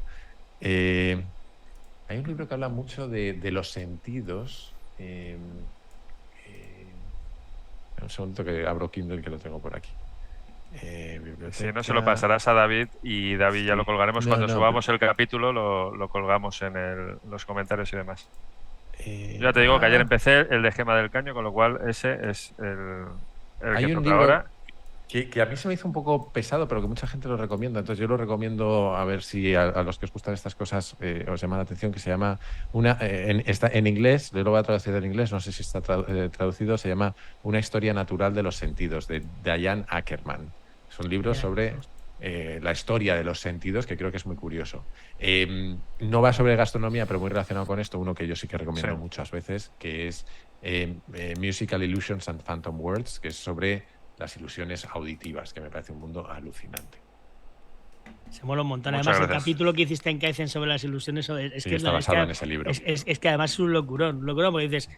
Hay un libro que habla mucho de los sentidos. Un segundo que abro Kindle, que lo tengo por aquí. Si no, se lo pasarás a David y David ya lo colgaremos. No, Cuando no, subamos el capítulo lo colgamos en los comentarios y demás. Yo ya te digo que ayer empecé el de Gema del Caño, con lo cual ese es el Hay que un toca libro ahora. que a mí se me hizo un poco pesado, pero que mucha gente lo recomienda. Entonces yo lo recomiendo a ver si a los que os gustan estas cosas os llama la atención, que se llama está en inglés, yo lo voy a traducir en inglés, no sé si está traducido, se llama Una historia natural de los sentidos, de Diane Ackerman. Es un libro sobre la historia de los sentidos, que creo que es muy curioso. No va sobre gastronomía, pero muy relacionado con esto, uno que yo sí que recomiendo muchas veces, que es Musical Illusions and Phantom Worlds, que es sobre las ilusiones auditivas, que me parece un mundo alucinante. Se mola un montón. Muchas Además, gracias. el capítulo que hiciste en Kaizen sobre las ilusiones Está basado en ese libro. Es que además es un locurón, porque dices,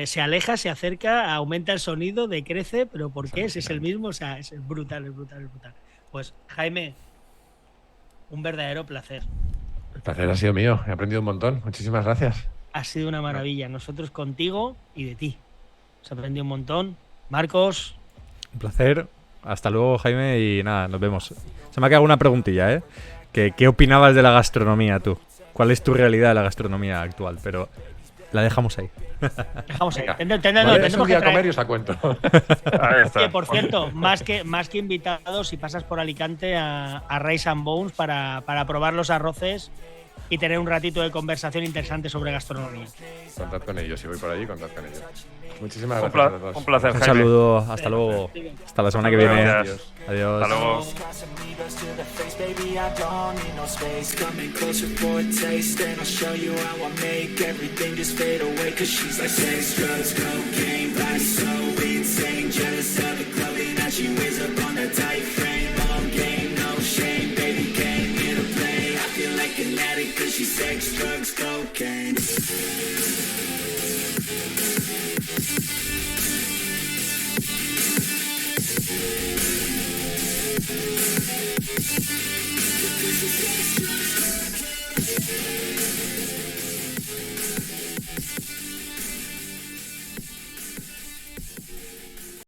se aleja, se acerca, aumenta el sonido, decrece, pero ¿por qué? Si es el mismo, o sea, es brutal. Pues, Jaime, un verdadero placer. El placer ha sido mío, he aprendido un montón. Muchísimas gracias. Ha sido una maravilla. Nosotros contigo y de ti. Se aprendió un montón. Marcos. Un placer. Hasta luego, Jaime, y nada, nos vemos. Se me ha quedado una preguntilla, ¿eh? ¿Qué opinabas de la gastronomía tú? ¿Cuál es tu realidad de la gastronomía actual? Pero la dejamos ahí. Dejamos ahí. Tendremos un día a comer y os la cuento. Ahí está. Que, por cierto, más que invitados, si pasas por Alicante a Rice and Bones para probar los arroces y tener un ratito de conversación interesante sobre gastronomía. Contad con ellos, si voy por allí, contad con ellos. Muchísimas Un gracias a los dos. un placer, Un Jaime. saludo, hasta luego. Hasta la semana que viene. Gracias. Adiós. Hasta luego. Casamigos to the face, baby, I don't need no space. Coming closer for a taste, and I'll show you how I make everything just fade away. Cause she's like sex, drugs, cocaine, body so insane. Jealous of the clothing that she wears up on that tight frame. All game, no shame, baby came here to play. I feel like an addict cause she's sex, drugs, cocaine. This is